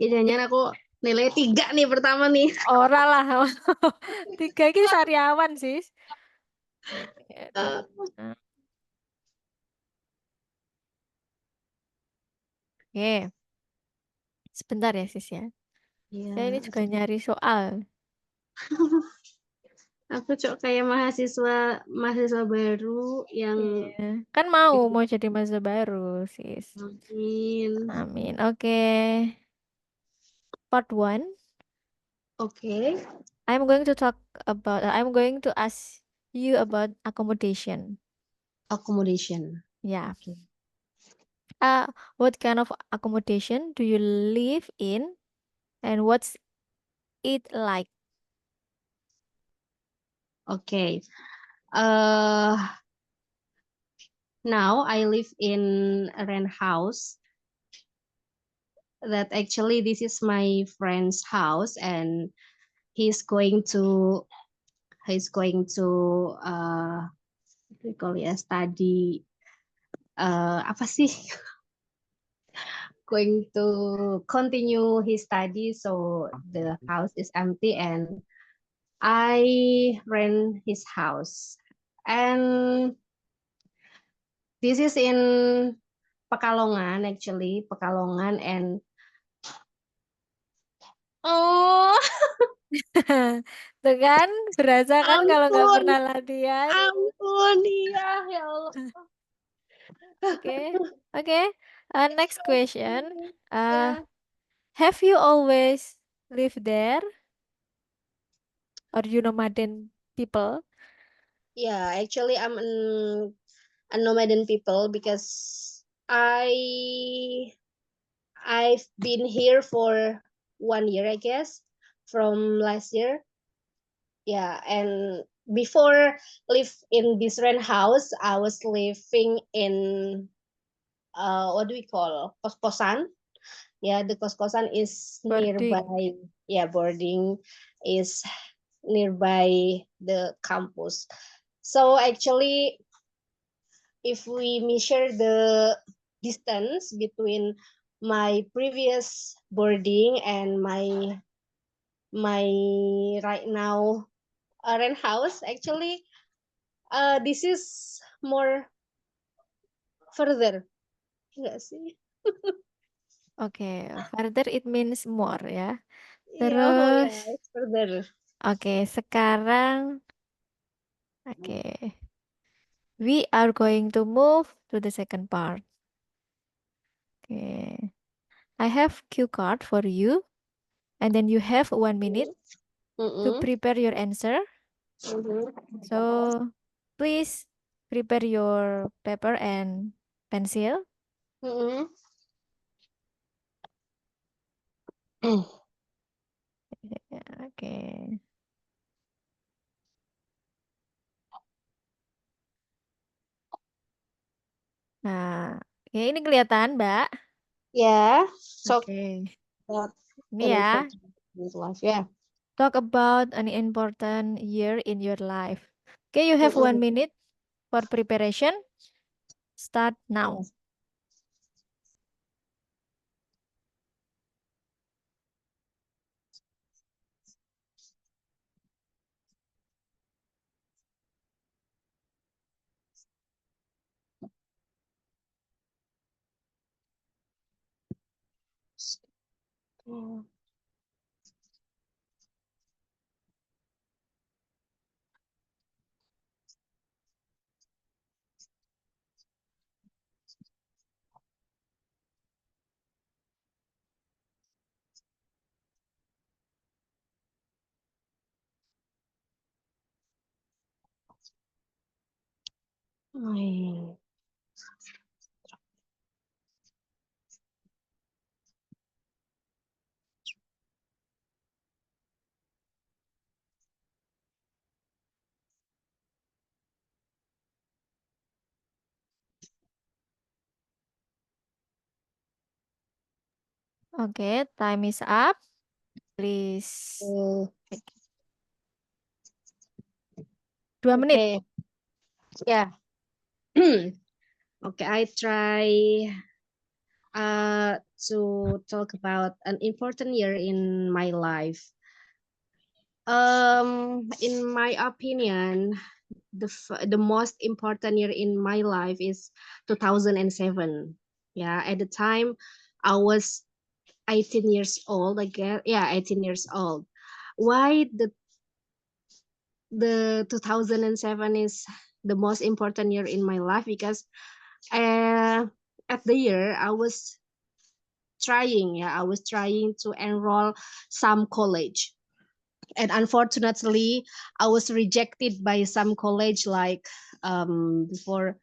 Jangan aku nilai 3 nih pertama nih. Ora lah. 3 ini sariawan sis. Oke. Sebentar ya sis ya. Saya ini juga nyari soal. Aku kayak mahasiswa baru yang kan mau jadi mahasiswa baru sis. Amin. Amin. Oke. Part 1. Okay. I'm going to ask you about accommodation. Accommodation. Yeah. Okay. What kind of accommodation do you live in, and what's it like? Okay. Now I live in a rent house. That actually this is my friend's house, and he's going to we call it study apa sih going to continue his study, so the house is empty and I rent his house, and this is in Pekalongan actually, and Tuh kan, berasa kan kalau nggak ampun, pernah latihan. ampun, iya, ya Allah. Okay. Next question. Have you always lived there? or you nomaden people? Yeah, actually, I'm a nomaden people because I've been here for 1 year, I guess, from last year. Yeah, and before live in this rent house, I was living in what do we call kos-kosan. Yeah, the kos-kosan is Boarding. nearby. Yeah, boarding is nearby the campus. So actually, if we measure the distance between my previous boarding and my right now rent house, actually, this is more further. Enggak sih? Oke, further it means more ya. Iya, oh ya, Terus, it's further. oke, sekarang, oke, we are going to move to the second part. Oke, I have cue card for you, and then you have 1 minute to prepare your answer. So, please prepare your paper and pencil. Ya, oke. Nah, ya ini kelihatan, Mbak. Yeah, so Oke. that Ini an ya, important in life. Yeah. talk about an important year in your life. Okay, you have 1 minute for preparation. Start now. Okay, time is up. Please. 2 menit. Okay. Yeah. Okay, I try to talk about an important year in my life. In my opinion, the most important year in my life is 2007. Yeah, at the time I was 18 years old, I guess. Yeah, 18 years old. Why the 2007 is the most important year in my life? Because at the year I was trying to enroll some college, and unfortunately I was rejected by some college. Like before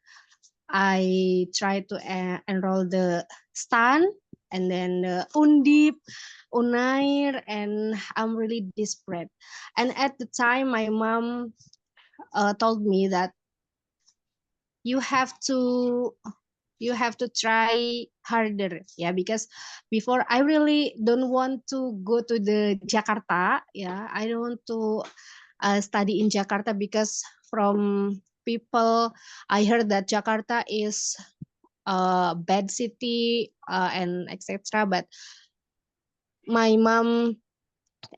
I tried to enroll the STAN and then the Undip, Unair, and I'm really desperate. And at the time my mom told me that you have to try harder. Yeah, because before I really don't want to go to the Jakarta. Yeah, I don't want to study in Jakarta because from people I heard that Jakarta is a bad city and etc. But my mom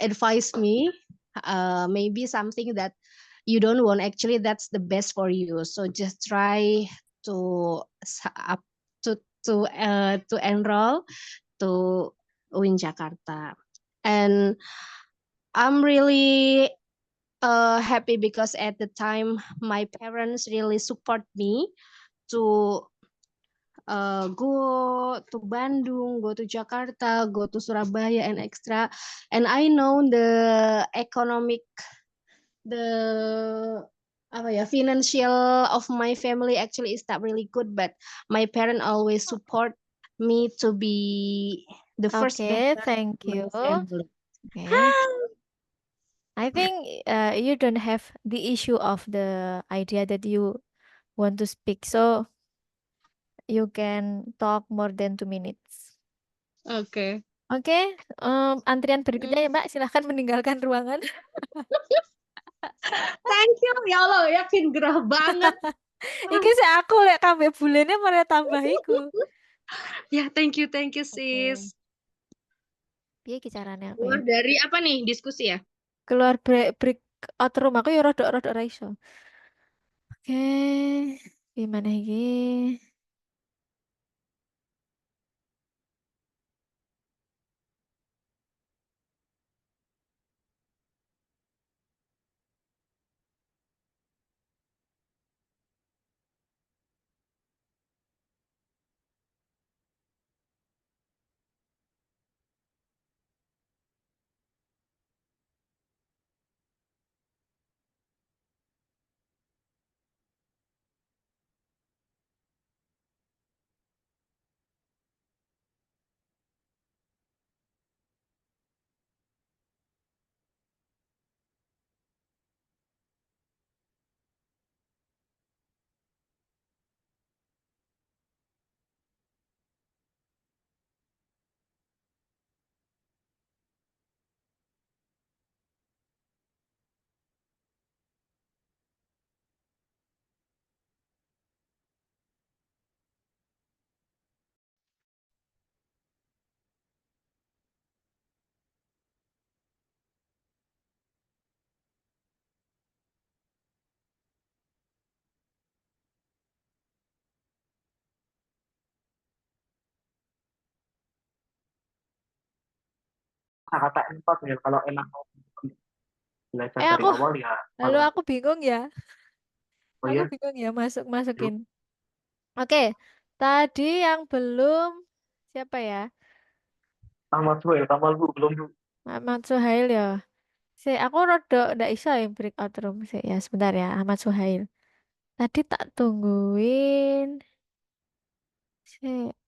advised me maybe something that you don't want, actually that's the best for you, so just try to up to enroll to UIN Jakarta. And I'm really happy because at the time my parents really support me to go to Bandung, go to Jakarta, go to Surabaya and extra. And I know the economic the financial of my family actually is not really good, but my parent always support me to be the first Okay, daughter thank of my you. family. Okay. I think you don't have the issue of the idea that you want to speak, so you can talk more than 2 minutes. Oke. Oke, antrian berikutnya ya Mbak, silahkan meninggalkan ruangan. Thank you. Ya Allah, yakin gerah banget. Iki sih aku lek kabeh bulannya malah tambah iku. Ya, thank you Oke. sis. Piye iki carane aku ya? Keluar dari apa nih diskusi ya? Keluar break out room aku ya rodok-rodok ra iso. Oke, gimana iki? Kata empat ya, kalau emang mau belajar dari Aku awal ya lalu kalau aku bingung ya. oh Aku ya bingung ya masukin. yuk, Oke, tadi yang belum siapa ya? tamat gue tamat lu belum lu Ahmad Suhail ya. Aku rada ndak iso ya breakout room sih ya. Sebentar ya, Ahmad Suhail. Tadi tak tungguin.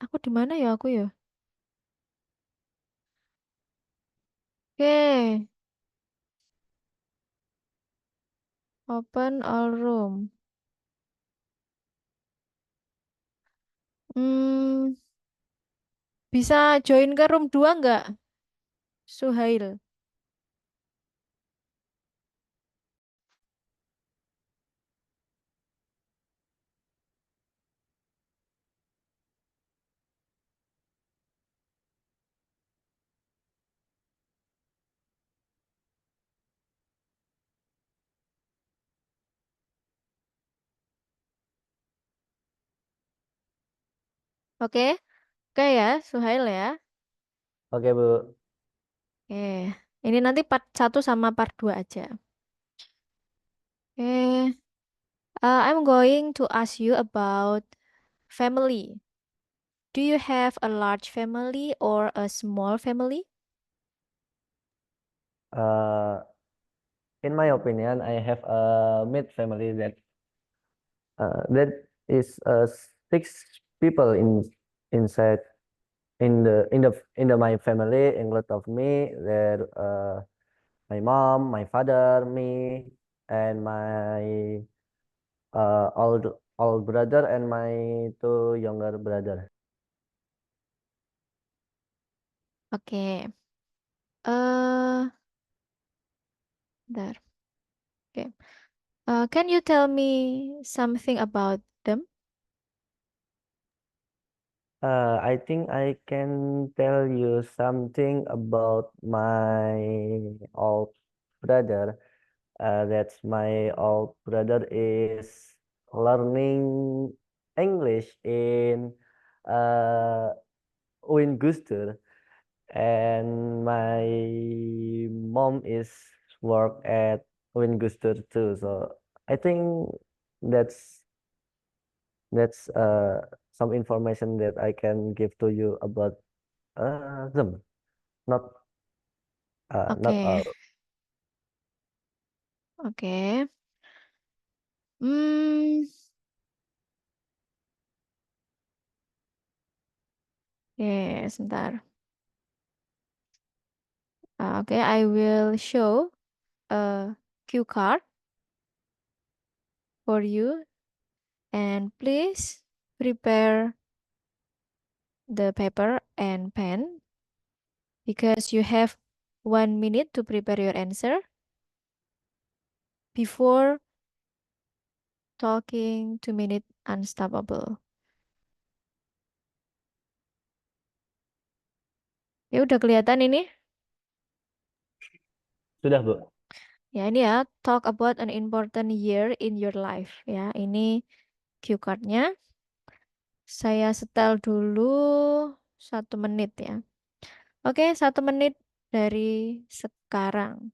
Aku di mana ya aku ya? Oke, open all room. Hmm, bisa join ke room 2 nggak? Suhail. Oke, oke ya, Suhail ya. Oke, Bu. Oke, ini nanti part 1 sama part 2 aja. Oke, I'm going to ask you about family. Do you have a large family or a small family? Uh, in my opinion, I have a mid family that is 6 people inside in the my family, include of me, there my mom, my father, me, and my old brother and my 2 younger brother. Oke, eh, bentar. Oke, can you tell me something about them? I think I can tell you something about my old brother. That's my old brother is learning English in uh, Winchester, and my mom is work at Winchester too. So I think that's that's some information that I can give to you about them. Not not Oke, all. Oke. Hmm, oke, sebentar. Oke, I will show a cue card for you, and please prepare the paper and pen because you have 1 minute to prepare your answer before talking 2 minute unstoppable. Ya udah kelihatan ini? Sudah, Bu. Ya ini ya, talk about an important year in your life. Ya, ini cue cardnya. Saya setel dulu 1 menit ya. Oke, 1 menit dari sekarang.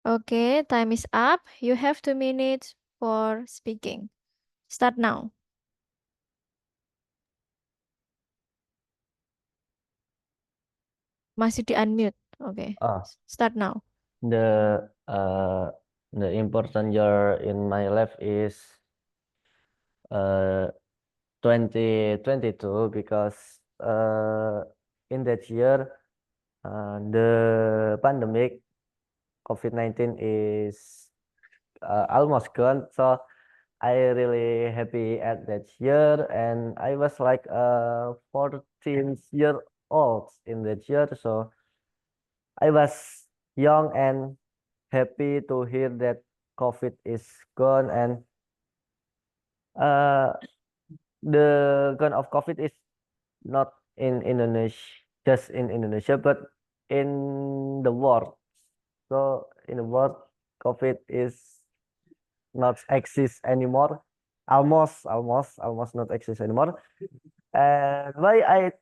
Oke, time is up. You have 2 minutes for speaking. Start now. Masih di unmute. Oke, Ah, start now. the uh the important year in my life is uh 2022 because in that year the pandemic COVID-19 is almost gone. So I really happy at that year, and I was like 14 year old in that year. So I was young and happy to hear that COVID is gone, and uh, the gone of COVID is not in Indonesia, just in Indonesia, but in the world. So in the world, COVID is not exist anymore. Almost not exist anymore. And why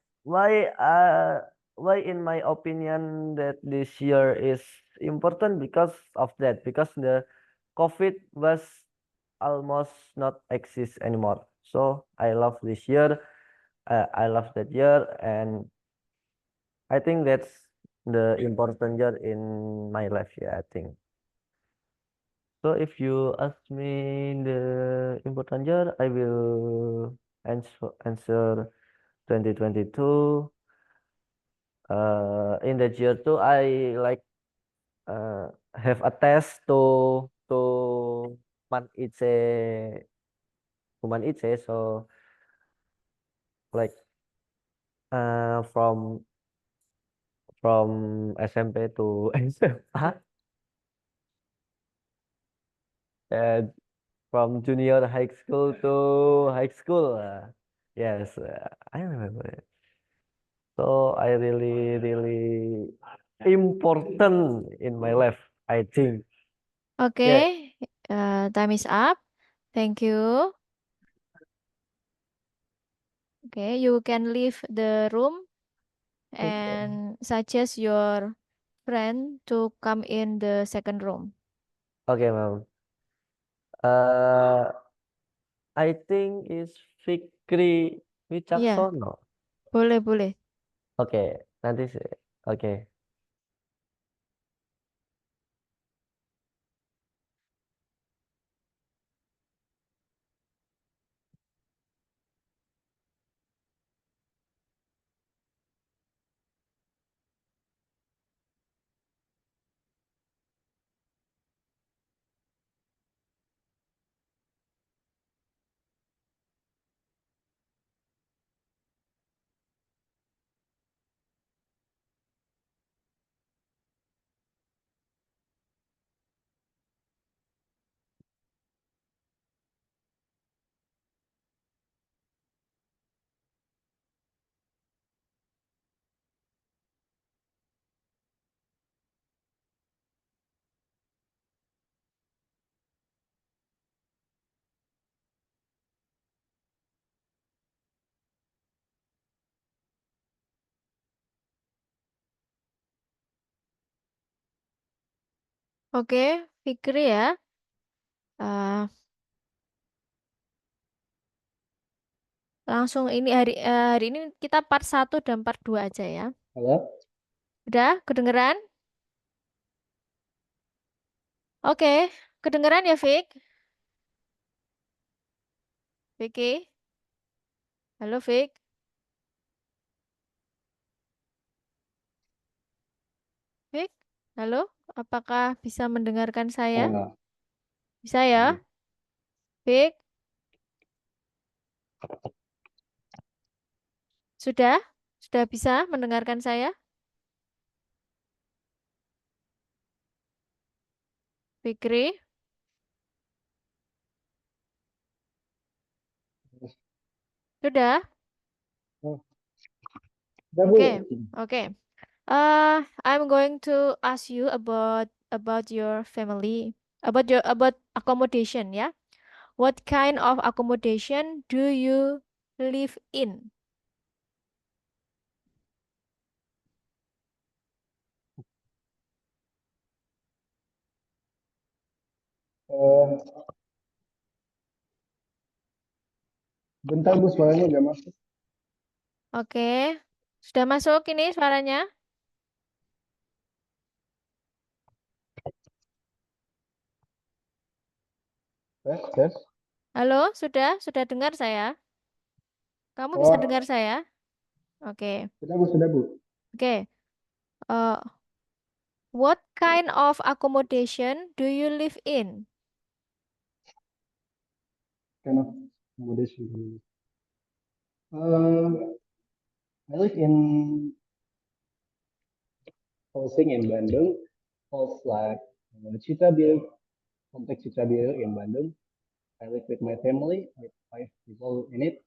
in my opinion that this year is important because of that, because the COVID was almost not exist anymore. So I love this year. I love that year, and I think that's the important year in my life. Yeah, I think. So if you ask me the important year, I will answer 2022. In that year too, I like have a test to Man IC Human IC. So like from SMP to SMA, and from junior high school to high school. Yes, I remember it. So I really important in my life, I think. Yeah. Oke, time is up. Thank you. Oke, you can leave the room Okay. and suggest your friend to come in the second room. Okay, ma'am. Uh, I think is Fikri Iya, Wicaksono. boleh. Oke, nanti sih. Oke. Oke, Fikri ya. Eh, langsung ini hari ini kita part 1 dan part 2 aja ya. Halo? Udah, kedengeran? Oke, kedengeran ya, Fik? Vicky? Halo, Fik? Fik? Halo? Apakah bisa mendengarkan saya? Enggak. Bisa ya? Fik? Sudah? Sudah bisa mendengarkan saya? Fikri? Sudah? Oh, udah, Bu. Oke, oke. I'm going to ask you about your family, about accommodation, ya. What kind of accommodation do you live in? Eh, bentar, Bu, suaranya nggak masuk. Oke, sudah masuk ini suaranya? Tes, tes. Halo, sudah dengar saya? Kamu bisa Oh, dengar saya? Oke, sudah, Bu, sudah, Bu. oke. Uh, what kind of accommodation do you live in? Kind of accommodation. I live in housing in Bandung. House like Citra Kompleks Citra in Bandung. I live with my family, with 5 people in it.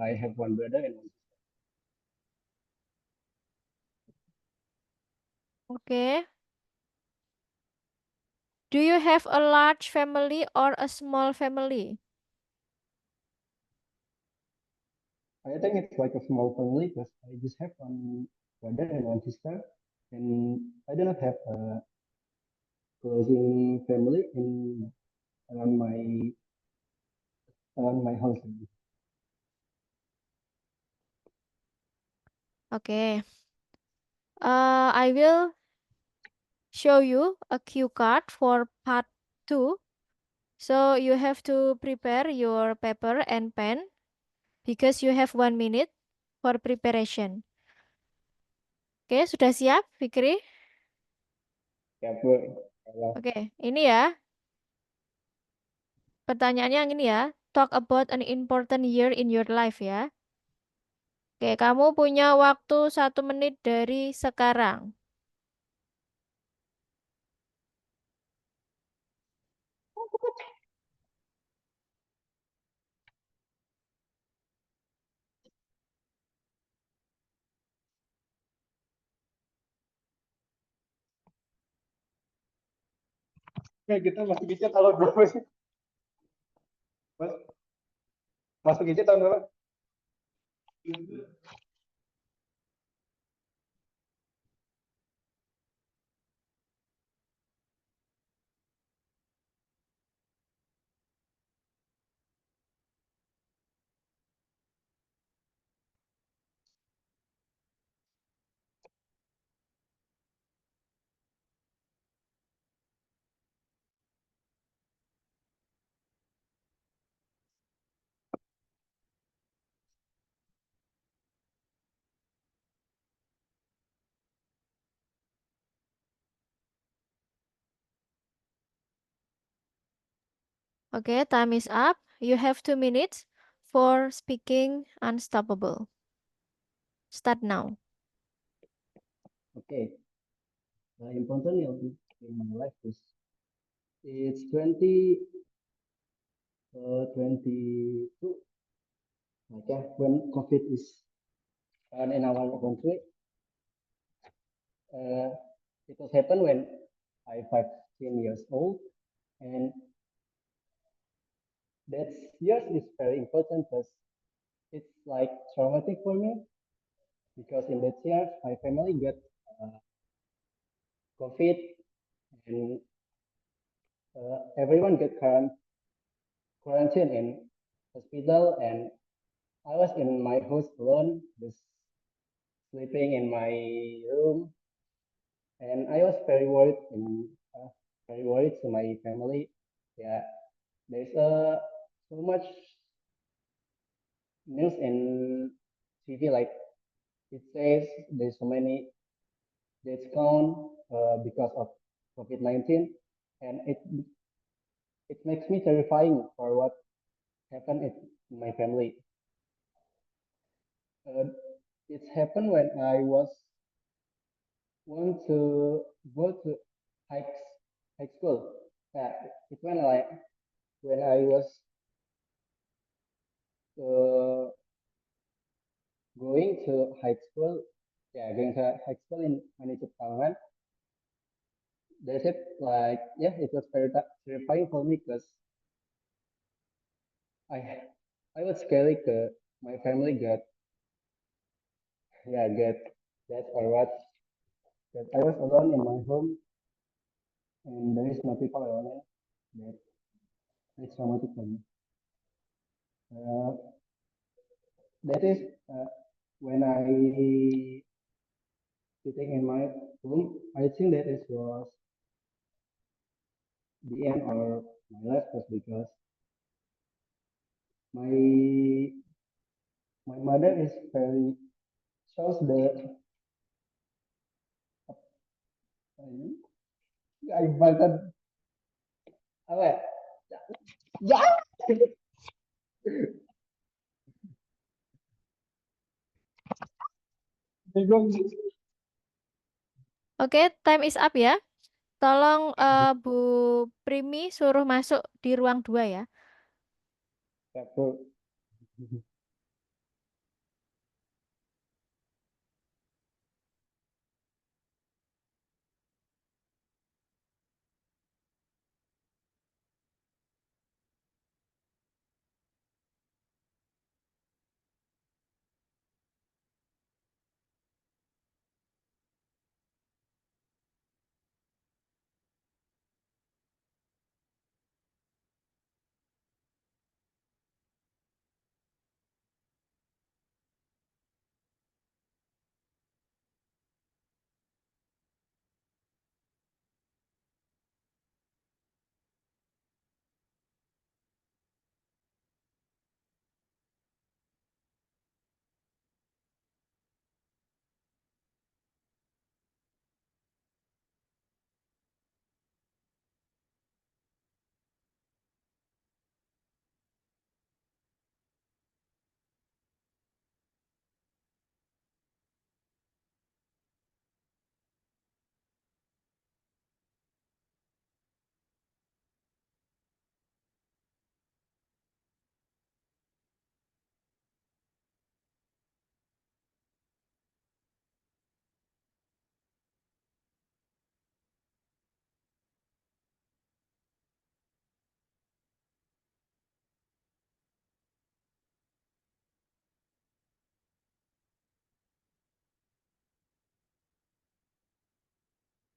I have one brother and one sister. Oke. Do you have a large family or a small family? I think it's like a small family because I just have one brother and one sister, and I do not have a closing family in around my house. Oke. I will show you a cue card for part 2. So you have to prepare your paper and pen because you have 1 minute for preparation. Oke, sudah siap, Fikri? Ya, Bu. Kalau Oke, ini ya. Pertanyaannya yang ini ya. Talk about an important year in your life ya. Oke, kamu punya waktu 1 menit dari sekarang. ya kita masuk IC tahun berapa sih? Mas, masuk IC tahun berapa? Oke, time is up. You have 2 minutes for speaking unstoppable. Start now. Okay. The important in my life is it's 22. Like when COVID is in our country, it was happened when I 15 years old, and that year is very important because it's like traumatic for me because in that year my family got COVID and everyone get quarantine in hospital, and I was in my house alone, just sleeping in my room, and I was very worried to my family. Yeah, there's so much news in TV, like it says there's so many deaths count because of COVID-19, and it makes me terrifying for what happened in my family. It happened when I want to go to high, high school. Yeah, it when I was uh, going to high school. Yeah, going to high school in Manicup Pangan. That's it. Like, yeah, it was very terrifying for me because I I was scared my family get that or what. That I was alone in my home and there is no people around me. That's traumatic for me. Uh, that is when I sitting in my room. I think that it was the end of my life was because my my mother is very shows the I banget apa ya? Ya. Bingung. Oke, time is up ya. Tolong Bu Primi suruh masuk di ruang 2 ya. Satu.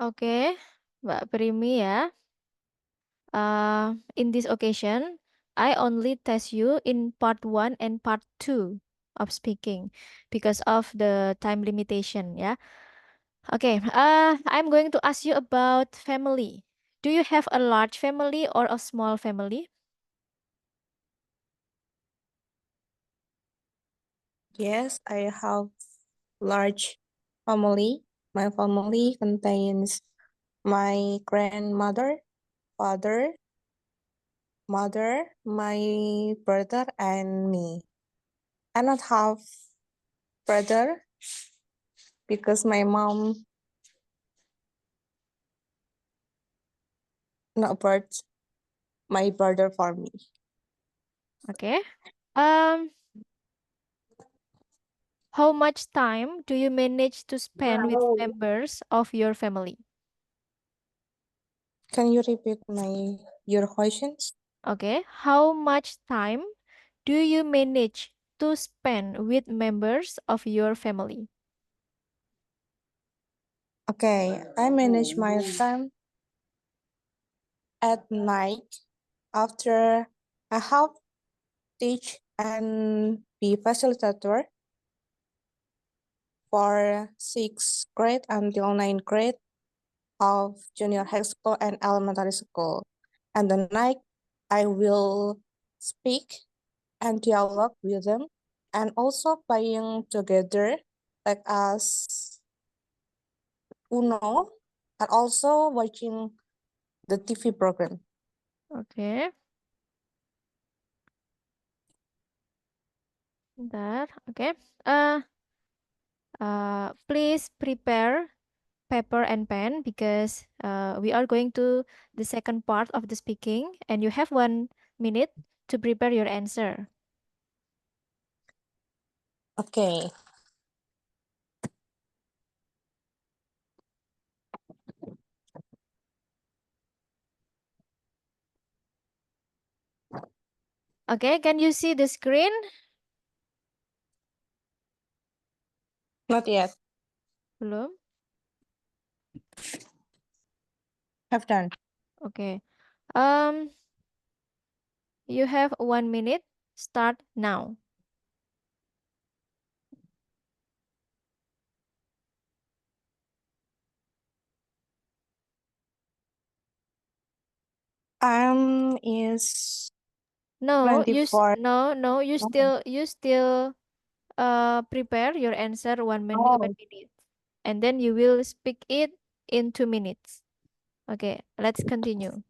Oke, Mbak Primi ya. In this occasion, I only test you in part 1 and part 2 of speaking because of the time limitation ya. Okay, I'm going to ask you about family. Do you have a large family or a small family? Yes, I have large family. My family contains my grandmother, father, mother, my brother, and me. I not have brother because my mom not birth my brother for me. Okay. Um, how much time do you manage to spend with members of your family? Can you repeat your questions? Okay. How much time do you manage to spend with members of your family? Okay, I manage my time at night after I have teach and be facilitator for 6th grade until 9th grade of junior high school and elementary school. And the night I will speak and dialogue with them and also playing together like as Uno and also watching the TV program. Okay. Bentar. Okay. Please prepare paper and pen because we are going to the second part of the speaking and you have 1 minute to prepare your answer. Okay. Okay, can you see the screen? Not yet. Belum? Have done. Okay. You have 1 minute. Start now. Is No, you 24. still prepare your answer 1 minute, Oh. 1 minute, and then you will speak it in 2 minutes. Okay, let's continue.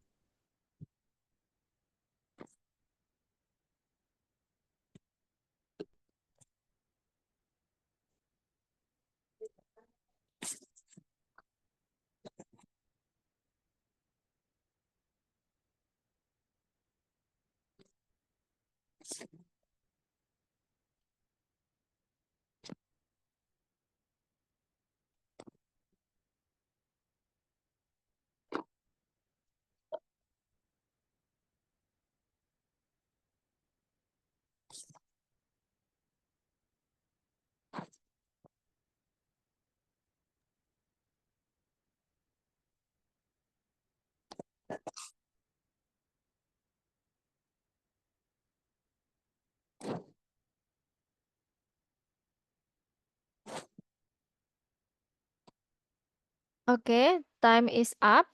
Okay, time is up.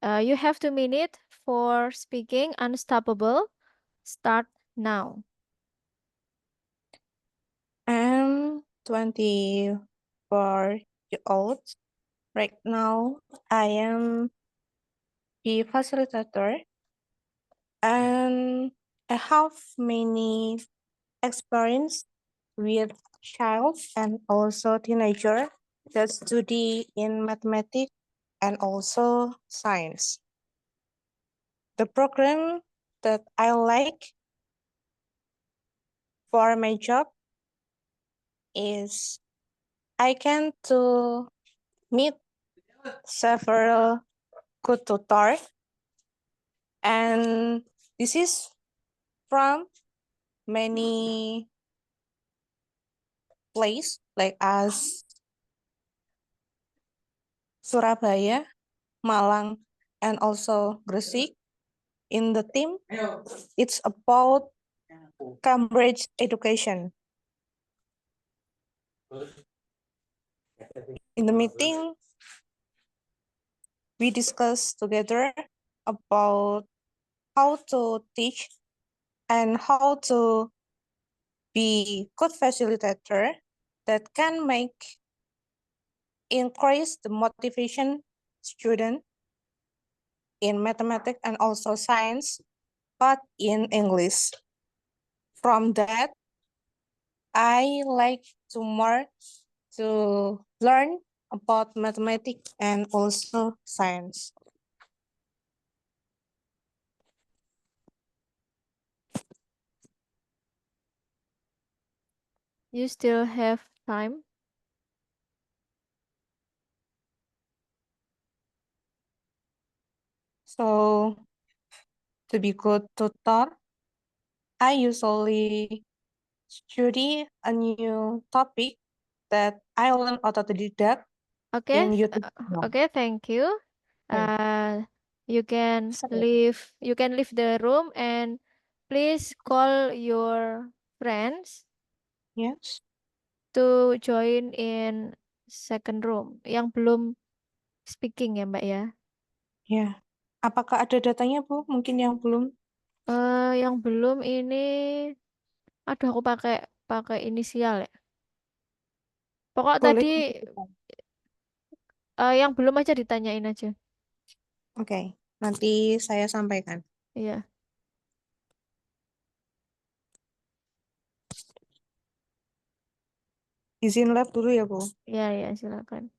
You have 2 minutes for speaking Unstoppable. Start now. I'm 24 years old. Right now, I am a facilitator and I have many experience with child and also teenager that study in mathematics and also science. The program that I like for my job is I can to meet several good tutors and this is from many place like as Surabaya, Malang, and also Gresik. In the team, it's about Cambridge education. In the meeting, we discuss together about how to teach and how to be good facilitator that can make increase the motivation student in mathematics and also science, but in English. From that, I like to more to learn about mathematics and also science. You still have time. So to be good tutor, I usually study a new topic that I learn autodidact Okay, in YouTube. okay, thank you. Okay. You can leave the room and please call your friends Yes. to join in second room yang belum speaking ya Mbak ya. Ya. Apakah ada datanya, Bu? Mungkin yang belum. Yang belum ini, aduh aku pakai pakai inisial ya. Pokok Boleh tadi dibuka. yang belum aja ditanyain aja. Oke. Nanti saya sampaikan. Iya, Izin lab dulu ya, Bu. iya, iya, silakan.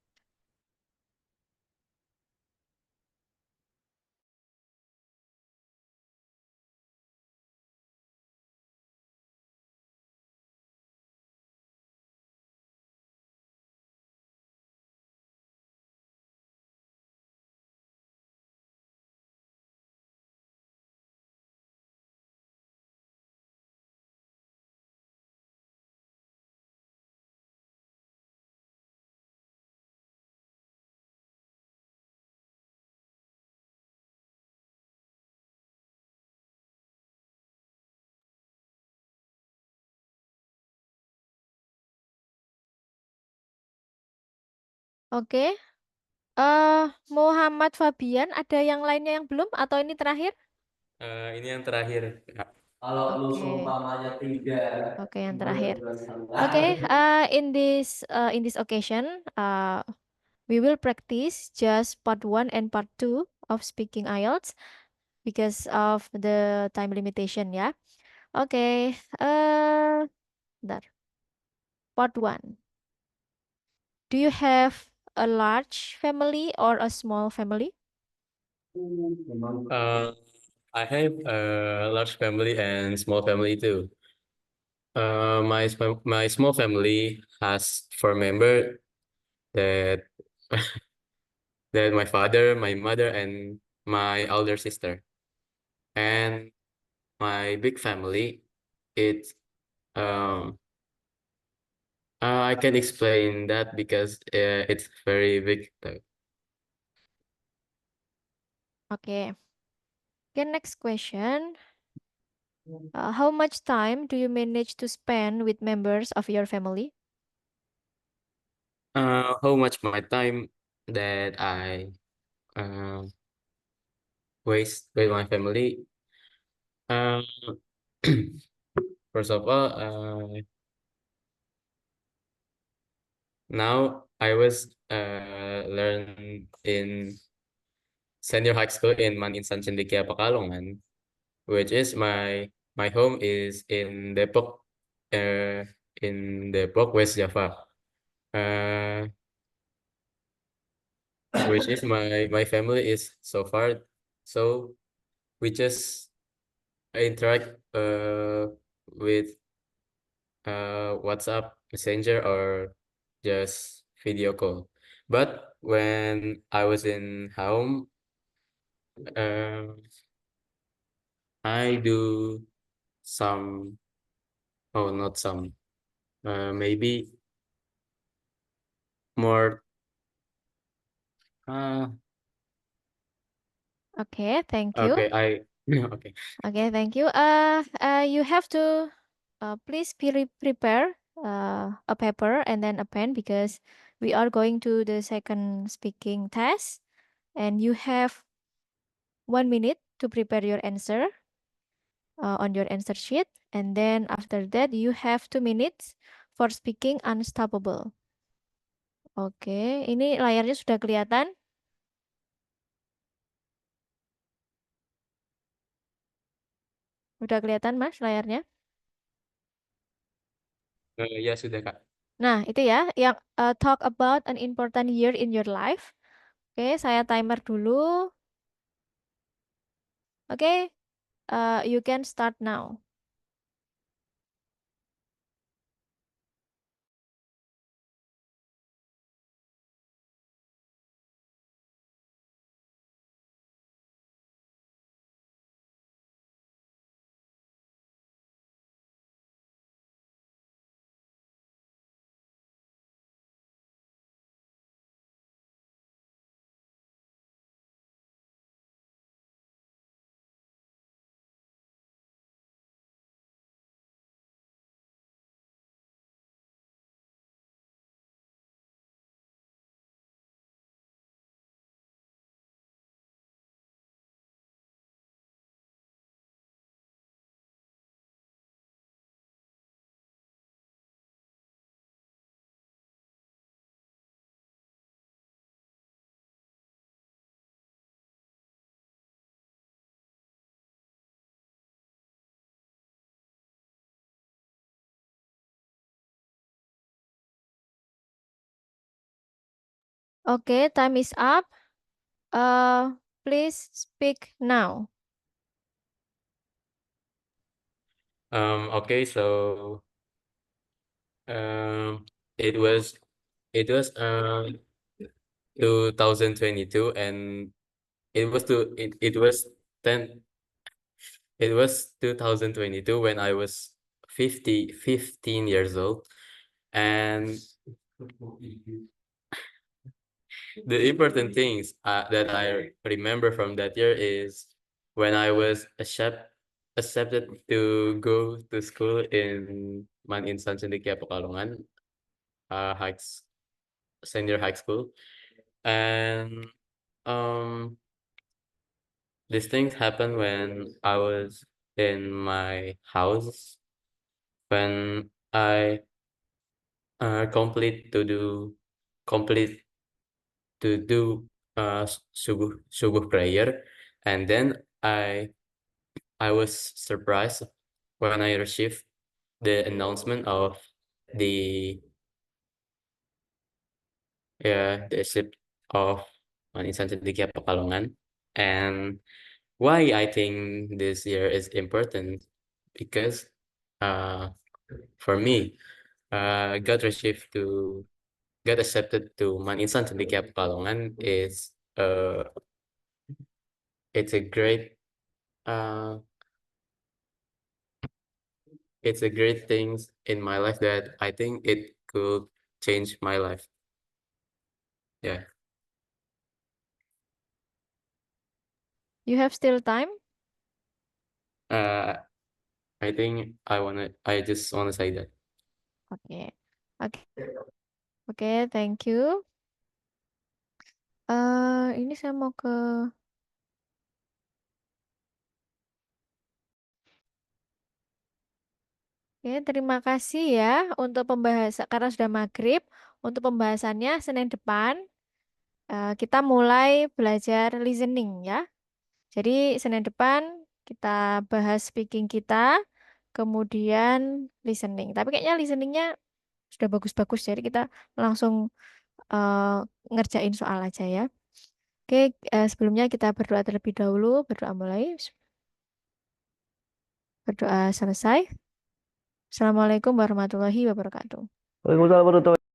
Oke. Muhammad Fabian, ada yang lainnya yang belum atau ini terakhir? Ini yang terakhir, Kak. Oke. Oke, yang terakhir. Oke. Okay, in this occasion, we will practice just part 1 and part 2 of speaking IELTS because of the time limitation ya. Oke, bentar. Part 1. Do you have a large family or a small family? I have a large family and small family too. My small family has 4 members that that my father, my mother, and my elder sister. And my big family, it's I can explain that because it's very big. Okay. Okay, next question. How much time do you manage to spend with members of your family? How much my time that I uh, waste with my family? Uh, First of all, now I was learn in senior high school in Maninsan Cendekia Pekalongan, which is my home is in Depok, West Java. Which is my family is so far, so we just interact with WhatsApp Messenger or just video call. But when I was in home, um, I do some, oh, not some, maybe more. Okay, thank you. Okay, okay. Okay, thank you. You have to please prepare a paper and then a pen because we are going to the second speaking test, and you have 1 minute to prepare your answer on your answer sheet, and then after that you have 2 minutes for speaking unstoppable. Oke, ini layarnya sudah kelihatan. Udah kelihatan, Mas, layarnya? Ya sudah, Kak. Nah, itu ya, yang talk about an important year in your life. Oke, saya timer dulu. Oke, you can start now. Okay, time is up. Please speak now. Okay, so it was 2022, and it was 2022 when I was 15 years old, and the important things that I remember from that year is when I was accepted to go to school in Maninsan Cendekia Pekalongan, senior high school, and these things happened when I was in my house, when I complete to do subuh prayer, and then I was surprised when I received the announcement of the receipt of Insan Cendekia Pekalongan. And why I think this year is important, because for me, got accepted to Insan Cendekia Pekalongan is it's a great things in my life that I think it could change my life. Yeah. You have still time? I think I just wanna say that. Okay. Okay, thank you. Ini saya mau ke Oke, terima kasih ya untuk pembahasan karena sudah maghrib. Untuk pembahasannya Senin depan kita mulai belajar listening ya. Jadi Senin depan kita bahas speaking kita, kemudian listening. Tapi kayaknya listeningnya sudah bagus-bagus, jadi kita langsung ngerjain soal aja ya. Oke, sebelumnya kita berdoa terlebih dahulu. Berdoa mulai. Berdoa selesai. Assalamualaikum warahmatullahi wabarakatuh. Waalaikumsalam warahmatullahi